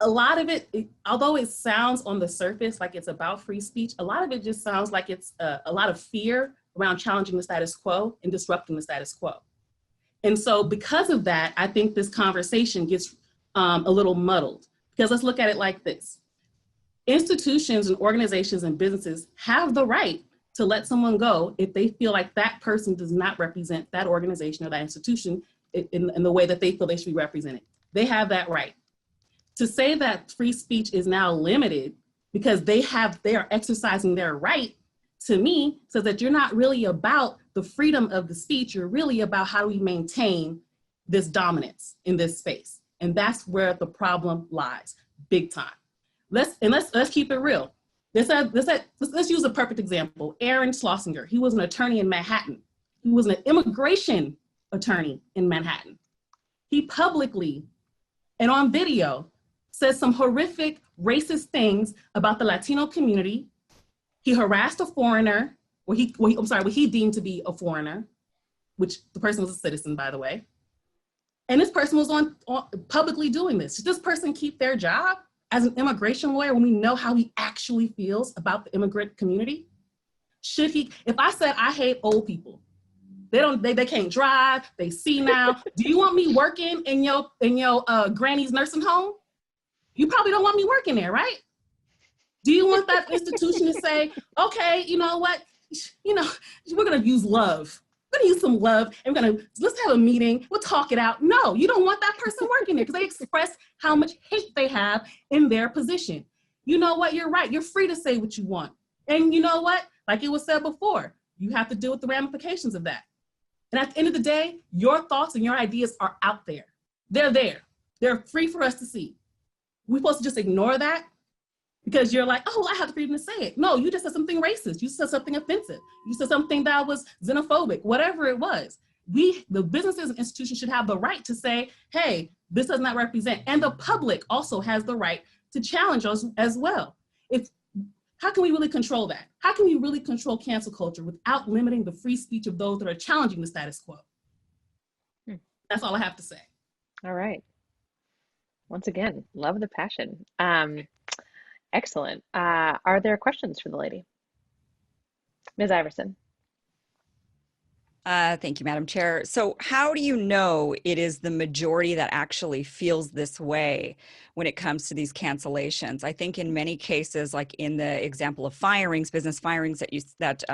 D: a lot of it, although it sounds on the surface like it's about free speech, a lot of it just sounds like it's a lot of fear around challenging the status quo and disrupting the status quo. And so because of that, I think this conversation gets a little muddled, because let's look at it like this. Institutions and organizations and businesses have the right to let someone go if they feel like that person does not represent that organization or that institution in the way that they feel they should be represented. They have that right. To say that free speech is now limited because they are exercising their right, to me, says that you're not really about the freedom of the speech, you're really about how do we maintain this dominance in this space. And that's where the problem lies, big time. Let's keep it real. Let's use a perfect example. Aaron Schlossinger, he was an attorney in Manhattan. He was an immigration attorney in Manhattan. He publicly and on video says some horrific racist things about the Latino community. He harassed a foreigner, what he deemed to be a foreigner, which the person was a citizen, by the way. And this person was on publicly doing this. Should this person keep their job as an immigration lawyer when we know how he actually feels about the immigrant community? Should he, if I said I hate old people, they can't drive, they see now. Do you want me working in your granny's nursing home? You probably don't want me working there, right? Do you want that institution to say, okay, you know what? We're gonna use love. We're gonna use some love and let's have a meeting, we'll talk it out. No, you don't want that person working there because they express how much hate they have in their position. You know what, you're right, you're free to say what you want. And you know what, like it was said before, you have to deal with the ramifications of that. And at the end of the day, your thoughts and your ideas are out there. They're there. They're free for us to see. We're supposed to just ignore that because you're like, oh, I have the freedom to say it. No, you just said something racist. You said something offensive. You said something that was xenophobic, whatever it was. The businesses and institutions should have the right to say, hey, this does not represent. And the public also has the right to challenge us as well. How can we really control that? How can we really control cancel culture without limiting the free speech of those that are challenging the status quo? That's all I have to say.
A: All right. Once again, love the passion. Excellent. Are there questions for the lady? Ms. Iversen.
M: Thank you, Madam Chair. So how do you know it is the majority that actually feels this way when it comes to these cancellations? I think in many cases, like in the example of firings, business firings that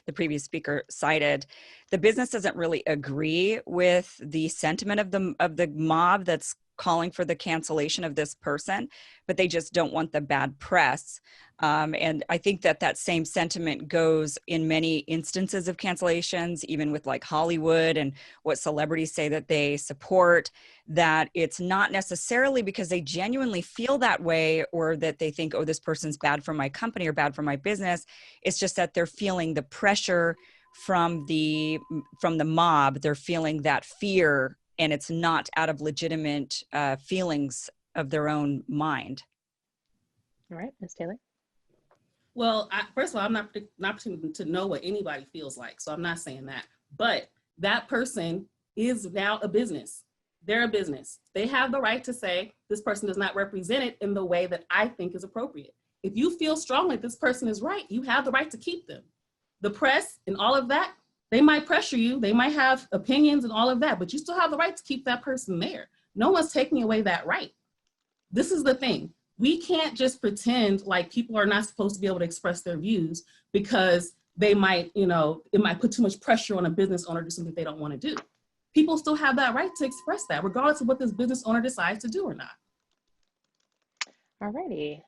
M: the previous speaker cited, the business doesn't really agree with the sentiment of the mob that's calling for the cancellation of this person, but they just don't want the bad press. And I think that same sentiment goes in many instances of cancellations, even with like Hollywood and what celebrities say that they support, that it's not necessarily because they genuinely feel that way or that they think, oh, this person's bad for my company or bad for my business. It's just that they're feeling the pressure from the mob. They're feeling that fear, and it's not out of legitimate feelings of their own mind.
A: All right, Ms. Taylor.
D: Well, first of all, I'm not opportunity to know what anybody feels like, so I'm not saying that. But that person is now a business. They're a business. They have the right to say, this person does not represent it in the way that I think is appropriate. If you feel strongly this person is right, you have the right to keep them. The press and all of that, they might pressure you, they might have opinions and all of that, but you still have the right to keep that person there. No one's taking away that right. This is the thing. We can't just pretend like people are not supposed to be able to express their views because they might, it might put too much pressure on a business owner to do something they don't want to do. People still have that right to express that, regardless of what this business owner decides to do or not.
A: All righty.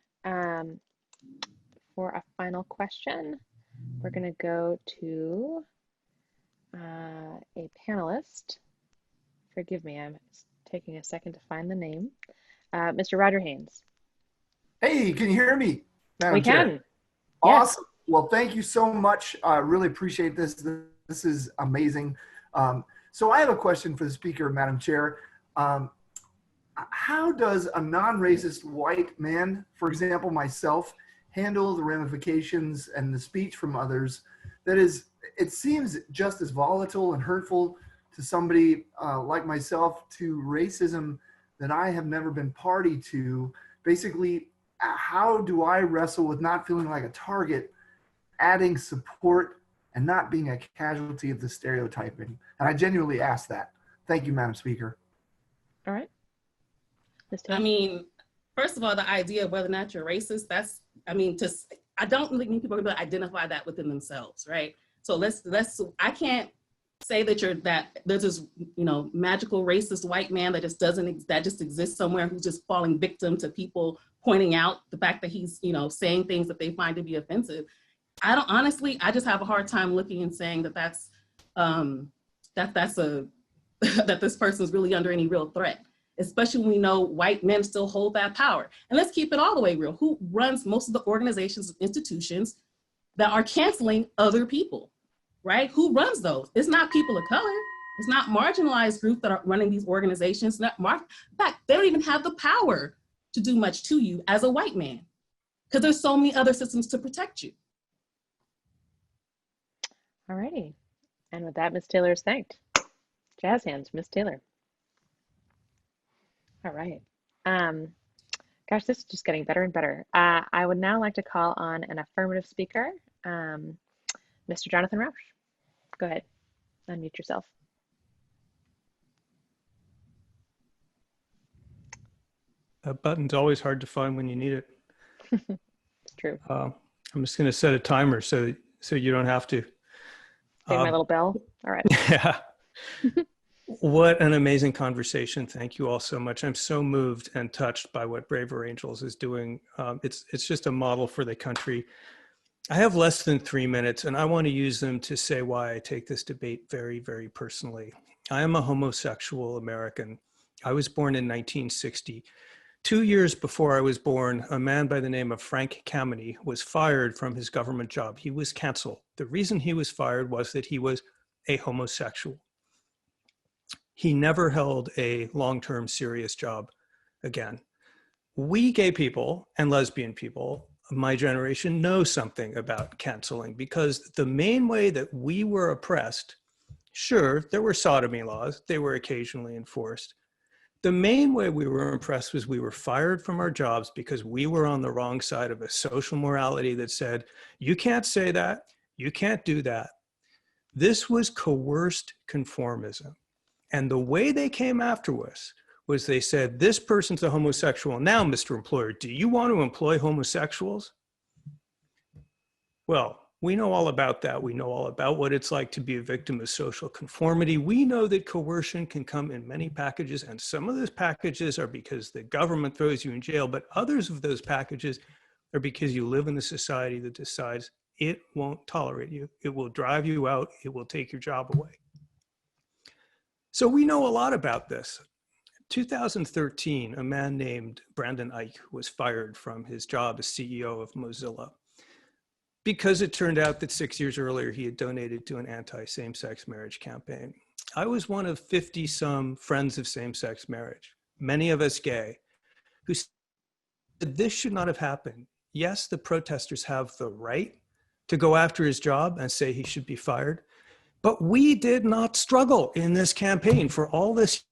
A: For a final question, we're going to go to a panelist. Forgive me, I'm taking a second to find the name. Mr. Roger Haynes.
B: Hey, can you hear me?
A: We can.
B: Awesome. Yes. Well, thank you so much. I really appreciate this. This is amazing. So I have a question for the speaker, Madam Chair. How does a non-racist white man, for example, myself, handle the ramifications and the speech from others that is, it seems just as volatile and hurtful to somebody like myself, to racism that I have never been party to? Basically, how do I wrestle with not feeling like a target, adding support, and not being a casualty of the stereotyping? And I genuinely ask that. Thank you, Madam Speaker.
A: All right.
D: I mean, first of all, the idea of whether or not you're racist, I don't really think people are going to identify that within themselves, right? So I can't say that there's this, magical racist white man that just exists somewhere, who's just falling victim to people pointing out the fact that he's, saying things that they find to be offensive. I just have a hard time looking and saying that that this person is really under any real threat, especially when we know white men still hold that power. And let's keep it all the way real. Who runs most of the organizations and institutions that are canceling other people, right? Who runs those? It's not people of color. It's not marginalized groups that are running these organizations. In fact, they don't even have the power to do much to you as a white man, because there's so many other systems to protect you.
A: All righty. And with that, Ms. Taylor is thanked. Jazz hands, Ms. Taylor. All right. Gosh, this is just getting better and better. I would now like to call on an affirmative speaker, Mr. Jonathan Rauch. Go ahead, unmute yourself.
E: That button's always hard to find when you need it.
A: It's true.
E: I'm just going to set a timer so you don't have to.
A: Say my little bell. All right.
E: Yeah. What an amazing conversation. Thank you all so much. I'm so moved and touched by what Braver Angels is doing. It's just a model for the country. I have less than 3 minutes, and I want to use them to say why I take this debate very, very personally. I am a homosexual American. I was born in 1960. 2 years before I was born, a man by the name of Frank Kameny was fired from his government job. He was canceled. The reason he was fired was that he was a homosexual. He never held a long-term serious job again. We gay people and lesbian people, my generation, know something about canceling, because the main way that we were oppressed, sure, there were sodomy laws, they were occasionally enforced. The main way we were oppressed was we were fired from our jobs because we were on the wrong side of a social morality that said, you can't say that, you can't do that. This was coerced conformism. And the way they came after us was they said, this person's a homosexual. Now, Mr. Employer, do you want to employ homosexuals? Well, we know all about that. We know all about what it's like to be a victim of social conformity. We know that coercion can come in many packages, and some of those packages are because the government throws you in jail, but others of those packages are because you live in a society that decides it won't tolerate you. It will drive you out. It will take your job away. So we know a lot about this. In 2013, a man named Brandon Ike was fired from his job as CEO of Mozilla because it turned out that 6 years earlier he had donated to an anti-same-sex marriage campaign. I was one of 50-some friends of same-sex marriage, many of us gay, who said this should not have happened. Yes, the protesters have the right to go after his job and say he should be fired, but we did not struggle in this campaign for all this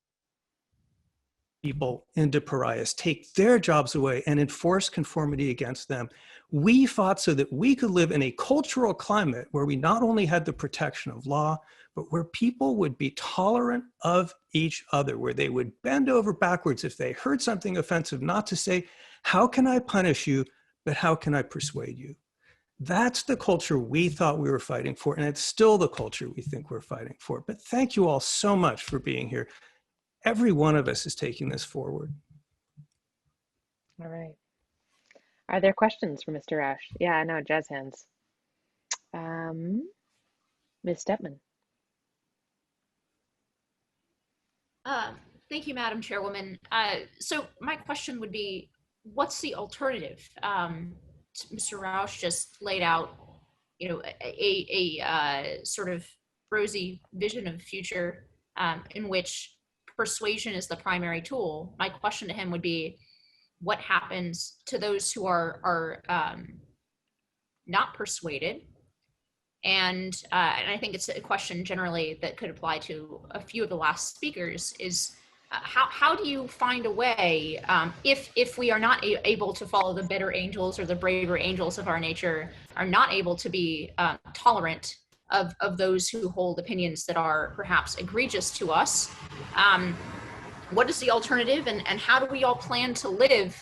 E: people into pariahs, take their jobs away and enforce conformity against them. We fought so that we could live in a cultural climate where we not only had the protection of law, but where people would be tolerant of each other, where they would bend over backwards if they heard something offensive, not to say, how can I punish you, but how can I persuade you? That's the culture we thought we were fighting for, and it's still the culture we think we're fighting for. But thank you all so much for being here. Every one of us is taking this forward.
A: All right. Are there questions for Mr. Rauch? Yeah, I know, jazz hands. Ms. Stepman.
P: Thank you, Madam Chairwoman. So my question would be, what's the alternative? Mr. Rauch just laid out, a sort of rosy vision of the future in which persuasion is the primary tool. My question to him would be, what happens to those who are not persuaded? And I think it's a question generally that could apply to a few of the last speakers is, how do you find a way, if we are not able to follow the better angels or the braver angels of our nature, are not able to be tolerant of those who hold opinions that are perhaps egregious to us? What is the alternative, and how do we all plan to live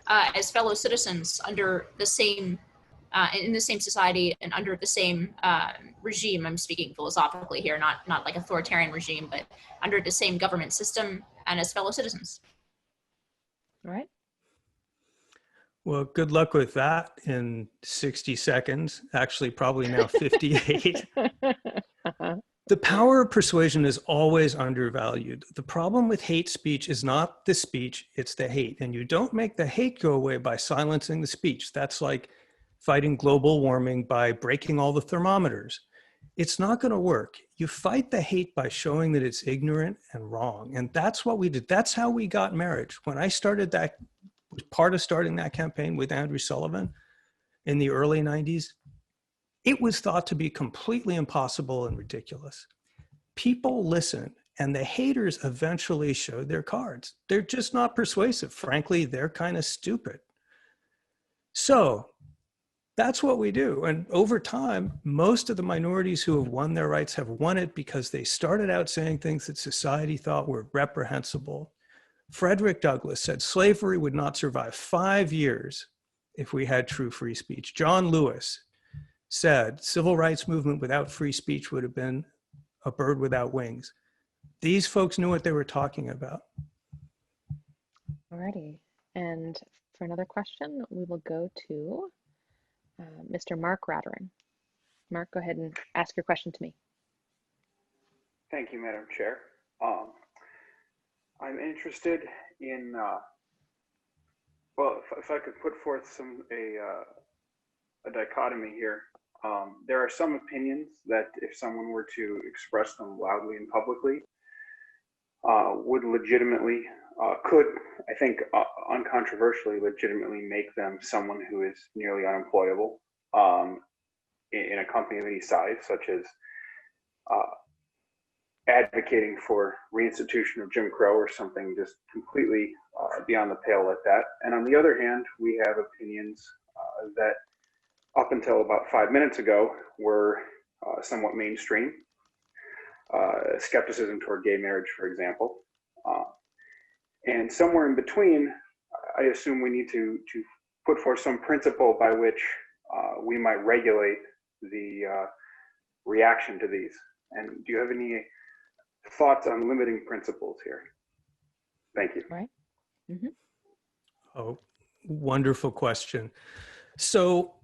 P: as fellow citizens under the same in the same society and under the same regime. I'm speaking philosophically here, not like authoritarian regime, but under the same government system and as fellow citizens.
A: All right.
E: Well, good luck with that in 60 seconds, actually probably now 58. The power of persuasion is always undervalued. The problem with hate speech is not the speech, it's the hate. And you don't make the hate go away by silencing the speech. That's like fighting global warming by breaking all the thermometers. It's not going to work. You fight the hate by showing that it's ignorant and wrong. And that's what we did. That's how we got marriage. When I started that, was part of starting that campaign with Andrew Sullivan in the early 90s, it was thought to be completely impossible and ridiculous. People listened, and the haters eventually showed their cards. They're just not persuasive. Frankly, they're kind of stupid. So that's what we do. And over time, most of the minorities who have won their rights have won it because they started out saying things that society thought were reprehensible. Frederick Douglass said slavery would not survive 5 years if we had true free speech. John Lewis said civil rights movement without free speech would have been a bird without wings. These folks knew what they were talking about.
A: Alrighty, and for another question, we will go to Mr. Mark Rattering. Mark, go ahead and ask your question to me.
H: Thank you, Madam Chair. I'm interested in, well, if I could put forth a dichotomy here. There are some opinions that if someone were to express them loudly and publicly, would legitimately, could, I think, uncontroversially, legitimately make them someone who is nearly unemployable in a company of any size, such as advocating for reinstitution of Jim Crow or something just completely beyond the pale like that. And on the other hand, we have opinions that up until about 5 minutes ago were somewhat mainstream. Skepticism toward gay marriage, for example. And somewhere in between, I assume we need to put forth some principle by which we might regulate the reaction to these. And do you have any thoughts on limiting principles here? Thank you.
A: Right. Mm-hmm.
E: Oh, wonderful question. So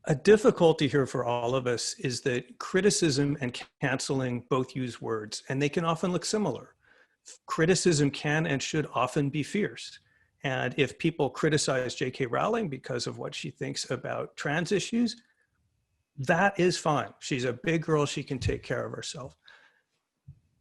E: a difficulty here for all of us is that criticism and canceling both use words, and they can often look similar. Criticism can and should often be fierce. And if people criticize J.K. Rowling because of what she thinks about trans issues, that is fine. She's a big girl. She can take care of herself.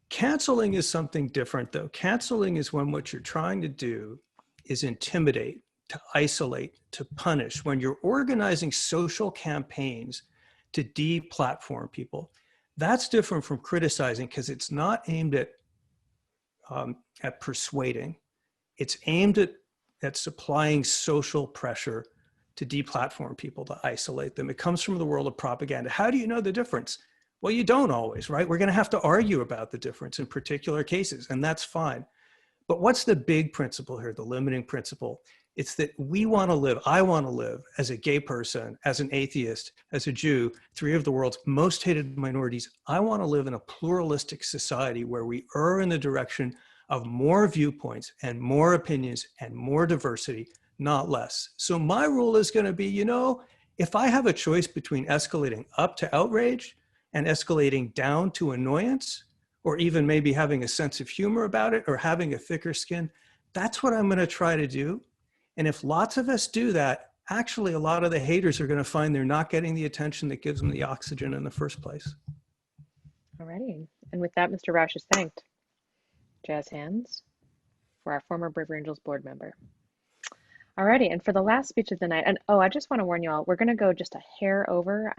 E: Canceling is something different, though. Canceling is when what you're trying to do is intimidate, to isolate, to punish. When you're organizing social campaigns to de-platform people, that's different from criticizing because it's not aimed at persuading. It's aimed at supplying social pressure to de-platform people, to isolate them. It comes from the world of propaganda. How do you know the difference? Well, you don't always, right? We're going to have to argue about the difference in particular cases, and that's fine. But what's the big principle here, the limiting principle? It's that we want to live, I want to live as a gay person, as an atheist, as a Jew, three of the world's most hated minorities. I want to live in a pluralistic society where we err in the direction of more viewpoints and more opinions and more diversity, not less. So my rule is going to be, if I have a choice between escalating up to outrage and escalating down to annoyance, or even maybe having a sense of humor about it or having a thicker skin, that's what I'm going to try to do. And if lots of us do that, actually a lot of the haters are going to find they're not getting the attention that gives them the oxygen in the first place.
A: Alrighty, and with that, Mr. Rauch is thanked. Jazz hands for our former Braver Angels board member. Alrighty, and for the last speech of the night, and I just want to warn you all, we're going to go just a hair over.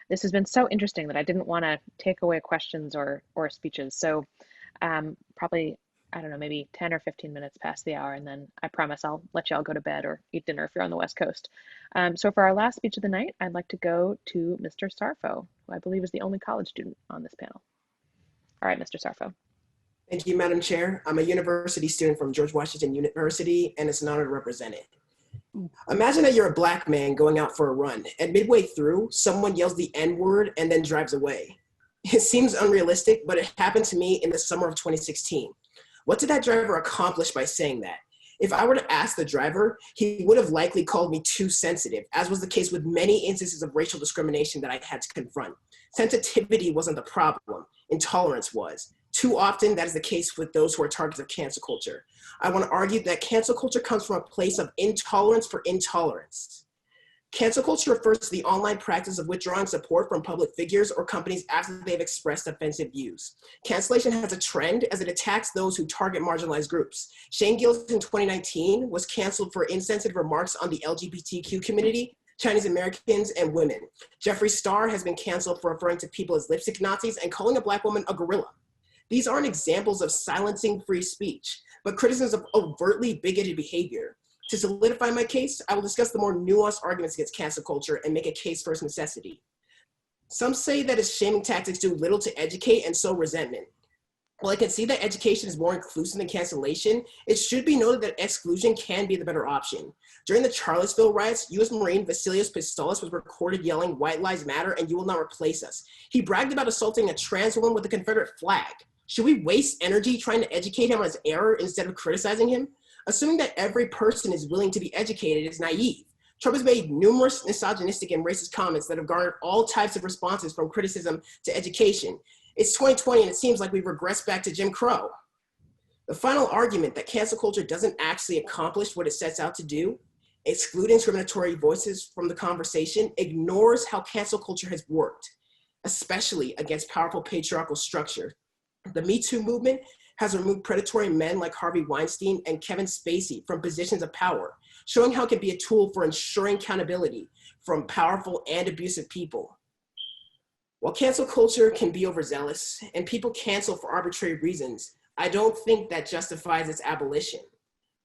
A: This has been so interesting that I didn't want to take away questions or speeches. So probably, I don't know, maybe 10 or 15 minutes past the hour, and then I promise I'll let you all go to bed or eat dinner if you're on the West Coast. So for our last speech of the night, I'd like to go to Mr. Sarfo, who I believe is the only college student on this panel. All right, Mr. Sarfo.
J: Thank you, Madam Chair. I'm a university student from George Washington University, and it's an honor to represent it. Imagine that you're a black man going out for a run, and midway through, someone yells the N-word and then drives away. It seems unrealistic, but it happened to me in the summer of 2016. What did that driver accomplish by saying that? If I were to ask the driver, he would have likely called me too sensitive, as was the case with many instances of racial discrimination that I had to confront. Sensitivity wasn't the problem, intolerance was. Too often, that is the case with those who are targets of cancel culture. I want to argue that cancel culture comes from a place of intolerance for intolerance. Cancel culture refers to the online practice of withdrawing support from public figures or companies after they've expressed offensive views. Cancellation has a trend as it attacks those who target marginalized groups. Shane Gillis in 2019 was canceled for insensitive remarks on the LGBTQ community, Chinese Americans, and women. Jeffree Star has been canceled for referring to people as lipstick Nazis and calling a black woman a gorilla. These aren't examples of silencing free speech, but criticisms of overtly bigoted behavior. To solidify my case, I will discuss the more nuanced arguments against cancel culture and make a case for its necessity. Some say that its shaming tactics do little to educate and sow resentment. While I can see that education is more inclusive than cancellation, it should be noted that exclusion can be the better option. During the Charlottesville riots, U.S. Marine Vasilios Pistolas was recorded yelling, "White Lives Matter and you will not replace us." He bragged about assaulting a trans woman with a Confederate flag. Should we waste energy trying to educate him on his error instead of criticizing him? Assuming that every person is willing to be educated is naive. Trump has made numerous misogynistic and racist comments that have garnered all types of responses from criticism to education. It's 2020 and it seems like we've regressed back to Jim Crow. The final argument that cancel culture doesn't actually accomplish what it sets out to do, excluding discriminatory voices from the conversation, ignores how cancel culture has worked, especially against powerful patriarchal structure. The Me Too movement has removed predatory men like Harvey Weinstein and Kevin Spacey from positions of power, showing how it can be a tool for ensuring accountability from powerful and abusive people. While cancel culture can be overzealous and people cancel for arbitrary reasons, I don't think that justifies its abolition.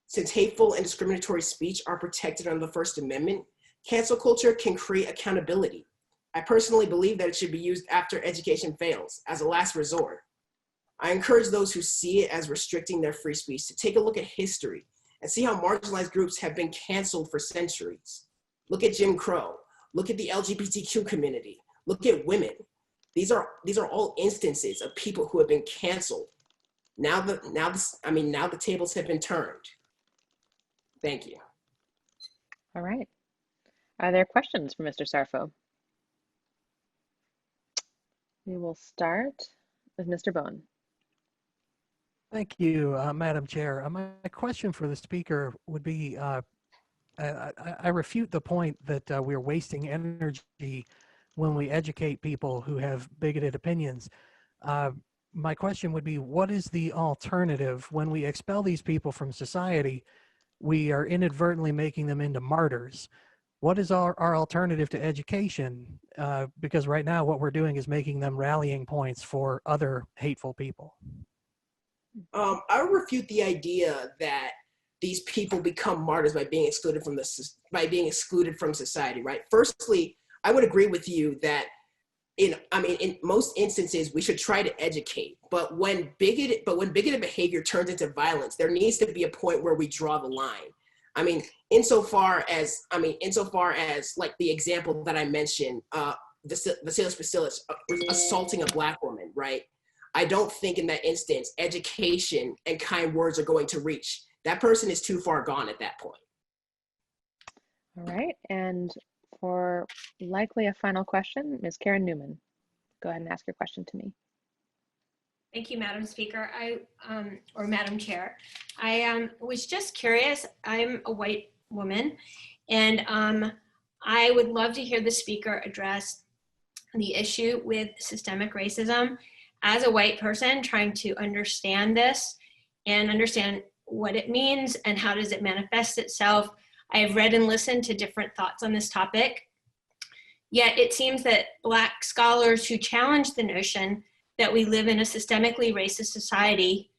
J: Since hateful and discriminatory speech are protected under the First Amendment, cancel culture can create accountability. I personally believe that it should be used after education fails, as a last resort. I encourage those who see it as restricting their free speech to take a look at history and see how marginalized groups have been canceled for centuries. Look at Jim Crow. Look at the LGBTQ community. Look at women. These are all instances of people who have been canceled. Now the tables have been turned. Thank you.
A: All right. Are there questions for Mr. Sarfo? We will start with Mr. Bowen.
G: Thank you, Madam Chair. My question for the speaker would be, I refute the point that we're wasting energy when we educate people who have bigoted opinions. My question would be, what is the alternative? When we expel these people from society, we are inadvertently making them into martyrs. What is our alternative to education? Because right now what we're doing is making them rallying points for other hateful people.
J: I would refute the idea that these people become martyrs by being excluded from society, right? Firstly, I would agree with you that in most instances we should try to educate, but when bigoted behavior turns into violence, there needs to be a point where we draw the line. Insofar as like the example that I mentioned, Vasilios Pistolas assaulting a black woman, right? I don't think in that instance, education and kind words are going to reach. That person is too far gone at that point.
A: All right, and for likely a final question, Ms. Karen Newman, go ahead and ask your question to me.
K: Thank you, Madam Speaker, or Madam Chair. I was just curious, I'm a white woman, and I would love to hear the speaker address the issue with systemic racism. As a white person trying to understand this and understand what it means and how does it manifest itself, I have read and listened to different thoughts on this topic. Yet it seems that Black scholars who challenge the notion that we live in a systemically racist society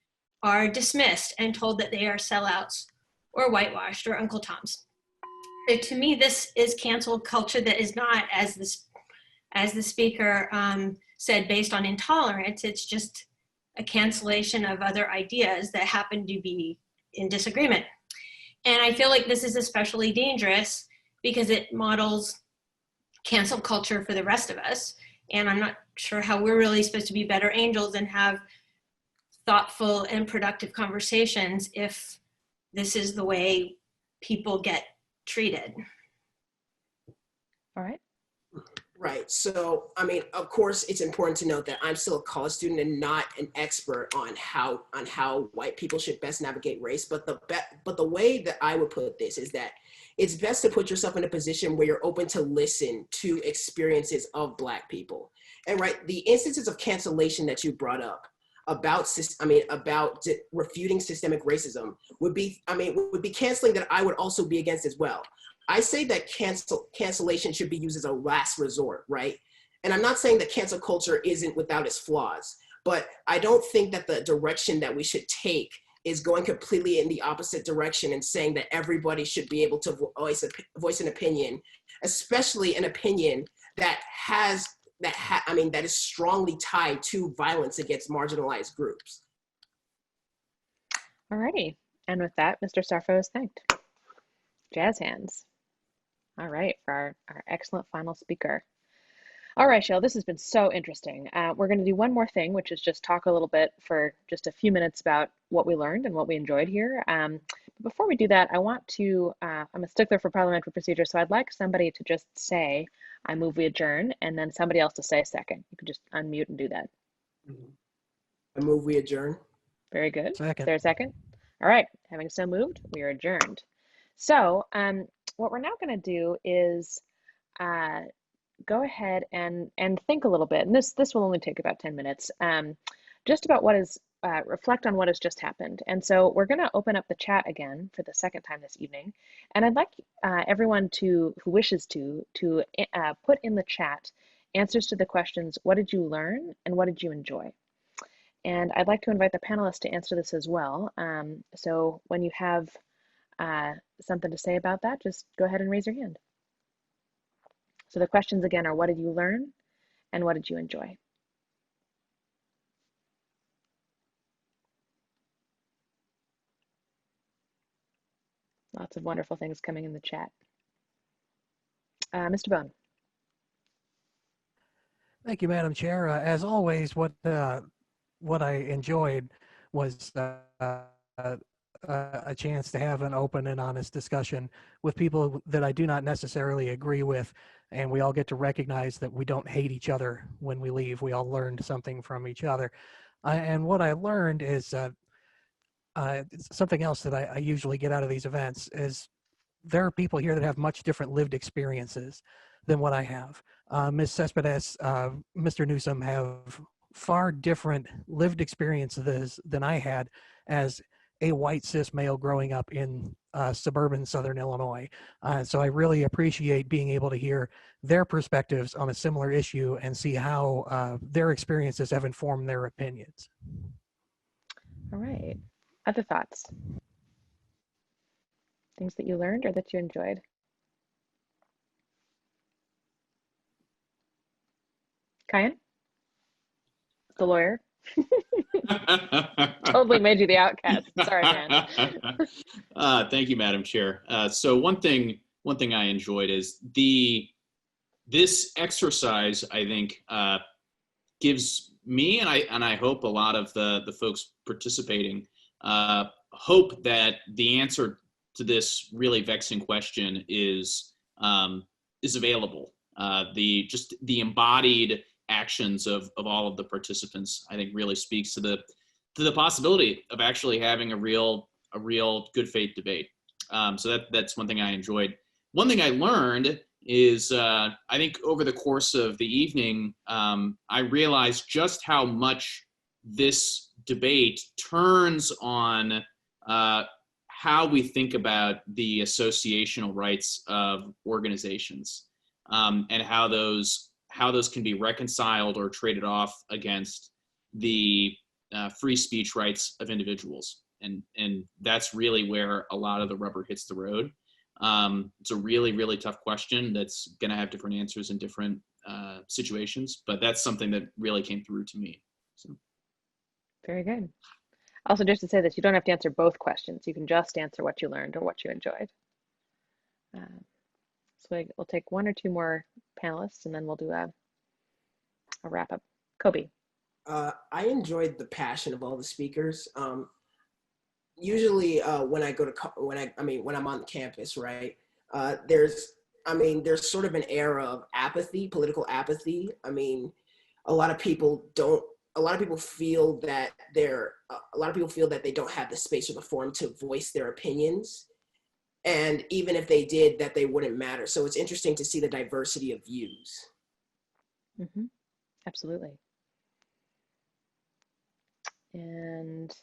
K: are dismissed and told that they are sellouts or whitewashed or Uncle Toms. So to me, this is cancel culture that is not, as the speaker said, based on intolerance. It's just a cancellation of other ideas that happen to be in disagreement. And I feel like this is especially dangerous because it models cancel culture for the rest of us. And I'm not sure how we're really supposed to be better angels and have thoughtful and productive conversations if this is the way people get treated.
A: All right.
J: Right. So, I mean, of course, it's important to note that I'm still a college student and not an expert on how white people should best navigate race. But the way that I would put this is that it's best to put yourself in a position where you're open to listen to experiences of Black people. And right, the instances of cancellation that you brought up about refuting systemic racism would be canceling that I would also be against as well. I say that cancellation should be used as a last resort, right? And I'm not saying that cancel culture isn't without its flaws, but I don't think that the direction that we should take is going completely in the opposite direction and saying that everybody should be able to voice an opinion, especially an opinion that is strongly tied to violence against marginalized groups.
A: All righty. And with that, Mr. Sarfo is thanked. Jazz hands. All right, for our excellent final speaker. All right, Shale, this has been so interesting. We're going to do one more thing, which is just talk a little bit for just a few minutes about what we learned and what we enjoyed here. Before we do that, I want to, I'm a stickler for parliamentary procedure, so I'd like somebody to just say, I move we adjourn, and then somebody else to say a second. You can just unmute and do that.
J: I move we adjourn.
A: Very good.
G: Second.
A: Is there a second? All right, having so moved, we are adjourned. So what we're now going to do is go ahead and think a little bit, and this will only take about 10 minutes, just about what is, reflect on what has just happened. And so we're going to open up the chat again for the second time this evening, and I'd like everyone who wishes to put in the chat answers to the questions, what did you learn and what did you enjoy? And I'd like to invite the panelists to answer this as well. So when you have something to say about that, just go ahead and raise your hand. So the questions again are, what did you learn and what did you enjoy? Lots of wonderful things coming in the chat. Mr. Bone.
G: Thank you, Madam Chair. As always, what I enjoyed was a chance to have an open and honest discussion with people that I do not necessarily agree with, and we all get to recognize that we don't hate each other when we leave. We all learned something from each other. And what I learned is something else that I usually get out of these events is there are people here that have much different lived experiences than what I have. Ms. Cespedes, Mr. Newsome have far different lived experiences than I had as a white cis male growing up in suburban Southern Illinois. So I really appreciate being able to hear their perspectives on a similar issue and see how their experiences have informed their opinions.
A: All right. Other thoughts? Things that you learned or that you enjoyed? Kian? The lawyer? Totally made you the outcast. Sorry, man.
S: Thank you, Madam Chair. So one thing I enjoyed is this exercise, I think, gives me and I hope a lot of the folks participating hope that the answer to this really vexing question is available. The embodied actions of all of the participants, I think, really speaks to the possibility of actually having a real good faith debate. So that's one thing I enjoyed. One thing I learned is I think over the course of the evening, I realized just how much this debate turns on how we think about the associational rights of organizations and how those can be reconciled or traded off against the free speech rights of individuals. And that's really where a lot of the rubber hits the road. It's a really, really tough question that's going to have different answers in different situations, but that's something that really came through to me. So.
A: Very good. Also, just to say this, you don't have to answer both questions. You can just answer what you learned or what you enjoyed. So we'll take one or two more panelists, and then we'll do a wrap up. Kobe.
J: I enjoyed the passion of all the speakers. Usually, when I go to when I'm on campus, right? There's sort of an era of apathy, political apathy. I mean, a lot of people feel that they don't have the space or the forum to voice their opinions. And even if they did, that they wouldn't matter. So it's interesting to see the diversity of views.
A: Mm-hmm. Absolutely. And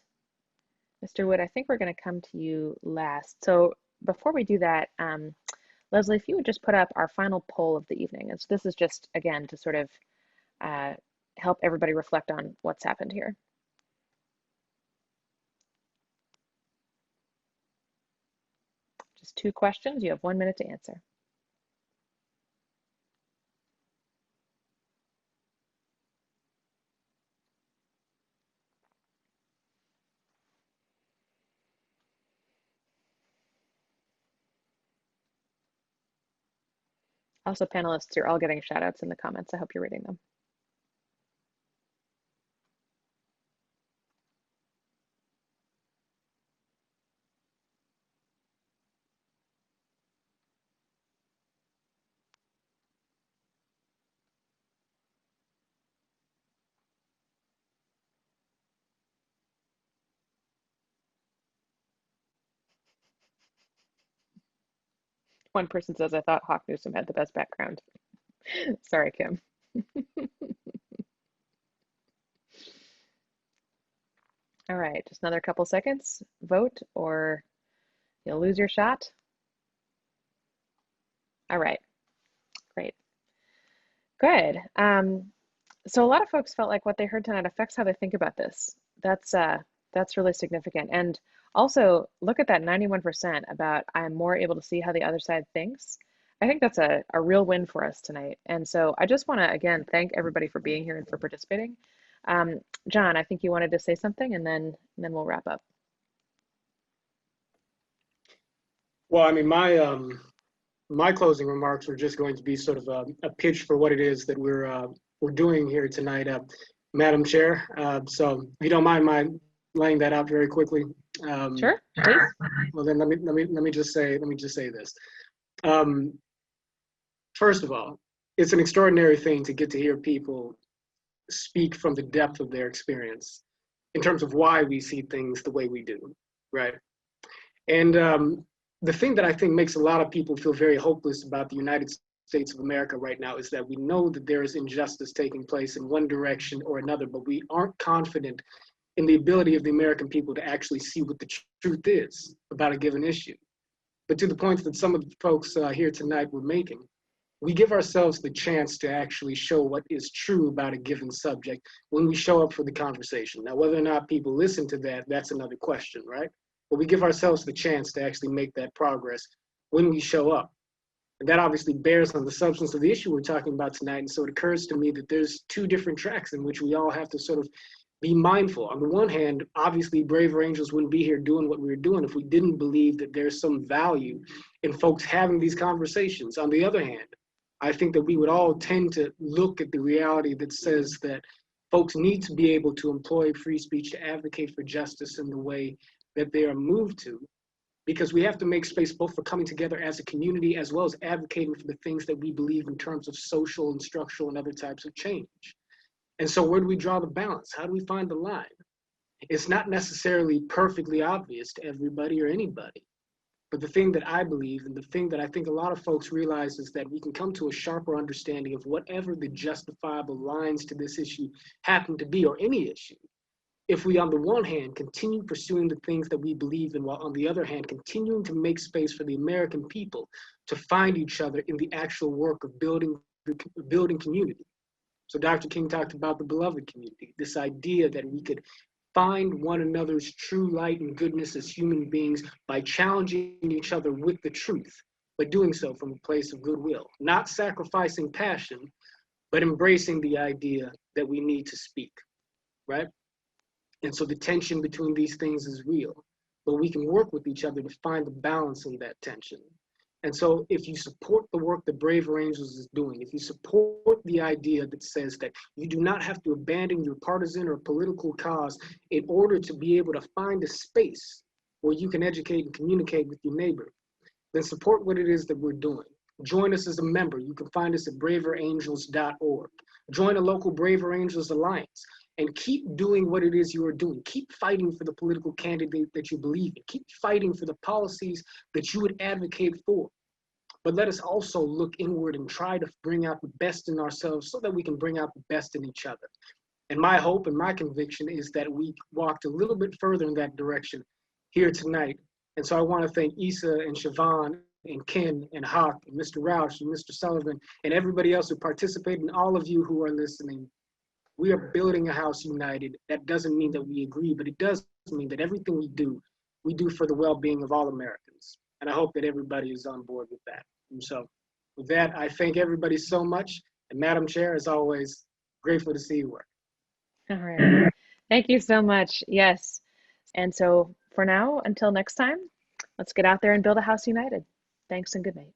A: Mr. Wood, I think we're going to come to you last. So before we do that, Leslie, if you would just put up our final poll of the evening. And so this is just, again, to sort of help everybody reflect on what's happened here. Just 2 questions. You have 1 minute to answer. Also, panelists, you're all getting shout outs in the comments. I hope you're reading them. One person says, I thought Hawk Newsome had the best background. Sorry, Kim. All right, just another couple seconds. Vote or you'll lose your shot. All right, great. Good. So a lot of folks felt like what they heard tonight affects how they think about this. That's really significant. And also look at that 91% about I'm more able to see how the other side thinks. I think that's a real win for us tonight. And so I just want to, again, thank everybody for being here and for participating. John, I think you wanted to say something, and then we'll wrap up.
N: Well, I mean, my closing remarks were just going to be sort of a pitch for what it is that we're doing here tonight, Madam Chair. So if you don't mind laying that out very quickly.
A: Sure, please.
N: Well, then let me just say this. First of all, it's an extraordinary thing to get to hear people speak from the depth of their experience in terms of why we see things the way we do, right? And the thing that I think makes a lot of people feel very hopeless about the United States of America right now is that we know that there is injustice taking place in one direction or another, but we aren't confident in the ability of the American people to actually see what the truth is about a given issue. But to the points that some of the folks here tonight were making, we give ourselves the chance to actually show what is true about a given subject when we show up for the conversation. Now, whether or not people listen to that, that's another question, right? But we give ourselves the chance to actually make that progress when we show up. And that obviously bears on the substance of the issue we're talking about tonight. And so it occurs to me that there's 2 different tracks in which we all have to sort of be mindful. On the one hand, obviously Braver Angels wouldn't be here doing what we were doing if we didn't believe that there's some value in folks having these conversations. On the other hand, I think that we would all tend to look at the reality that says that folks need to be able to employ free speech to advocate for justice in the way that they are moved to, because we have to make space both for coming together as a community as well as advocating for the things that we believe in terms of social and structural and other types of change. And so where do we draw the balance? How do we find the line? It's not necessarily perfectly obvious to everybody or anybody. But the thing that I believe, and the thing that I think a lot of folks realize, is that we can come to a sharper understanding of whatever the justifiable lines to this issue happen to be, or any issue, if we, on the one hand, continue pursuing the things that we believe in, while on the other hand, continuing to make space for the American people to find each other in the actual work of building community. So Dr. King talked about the beloved community, this idea that we could find one another's true light and goodness as human beings by challenging each other with the truth, but doing so from a place of goodwill, not sacrificing passion, but embracing the idea that we need to speak, right? And so the tension between these things is real, but we can work with each other to find the balance in that tension. And so if you support the work that Braver Angels is doing, if you support the idea that says that you do not have to abandon your partisan or political cause in order to be able to find a space where you can educate and communicate with your neighbor, then support what it is that we're doing. Join us as a member. You can find us at braverangels.org. Join a local Braver Angels Alliance and keep doing what it is you are doing. Keep fighting for the political candidate that you believe in. Keep fighting for the policies that you would advocate for. But let us also look inward and try to bring out the best in ourselves so that we can bring out the best in each other. And my hope and my conviction is that we walked a little bit further in that direction here tonight. And so I want to thank Issa and Siobhan and Ken and Hawk and Mr. Rauch and Mr. Sullivan and everybody else who participated and all of you who are listening. We are building a house united. That doesn't mean that we agree, but it does mean that everything we do for the well-being of all Americans. And I hope that everybody is on board with that. And so with that, I thank everybody so much. And Madam Chair, as always, grateful to see you work.
A: All right. Thank you so much. Yes. And so for now, until next time, let's get out there and build a house united. Thanks and good night.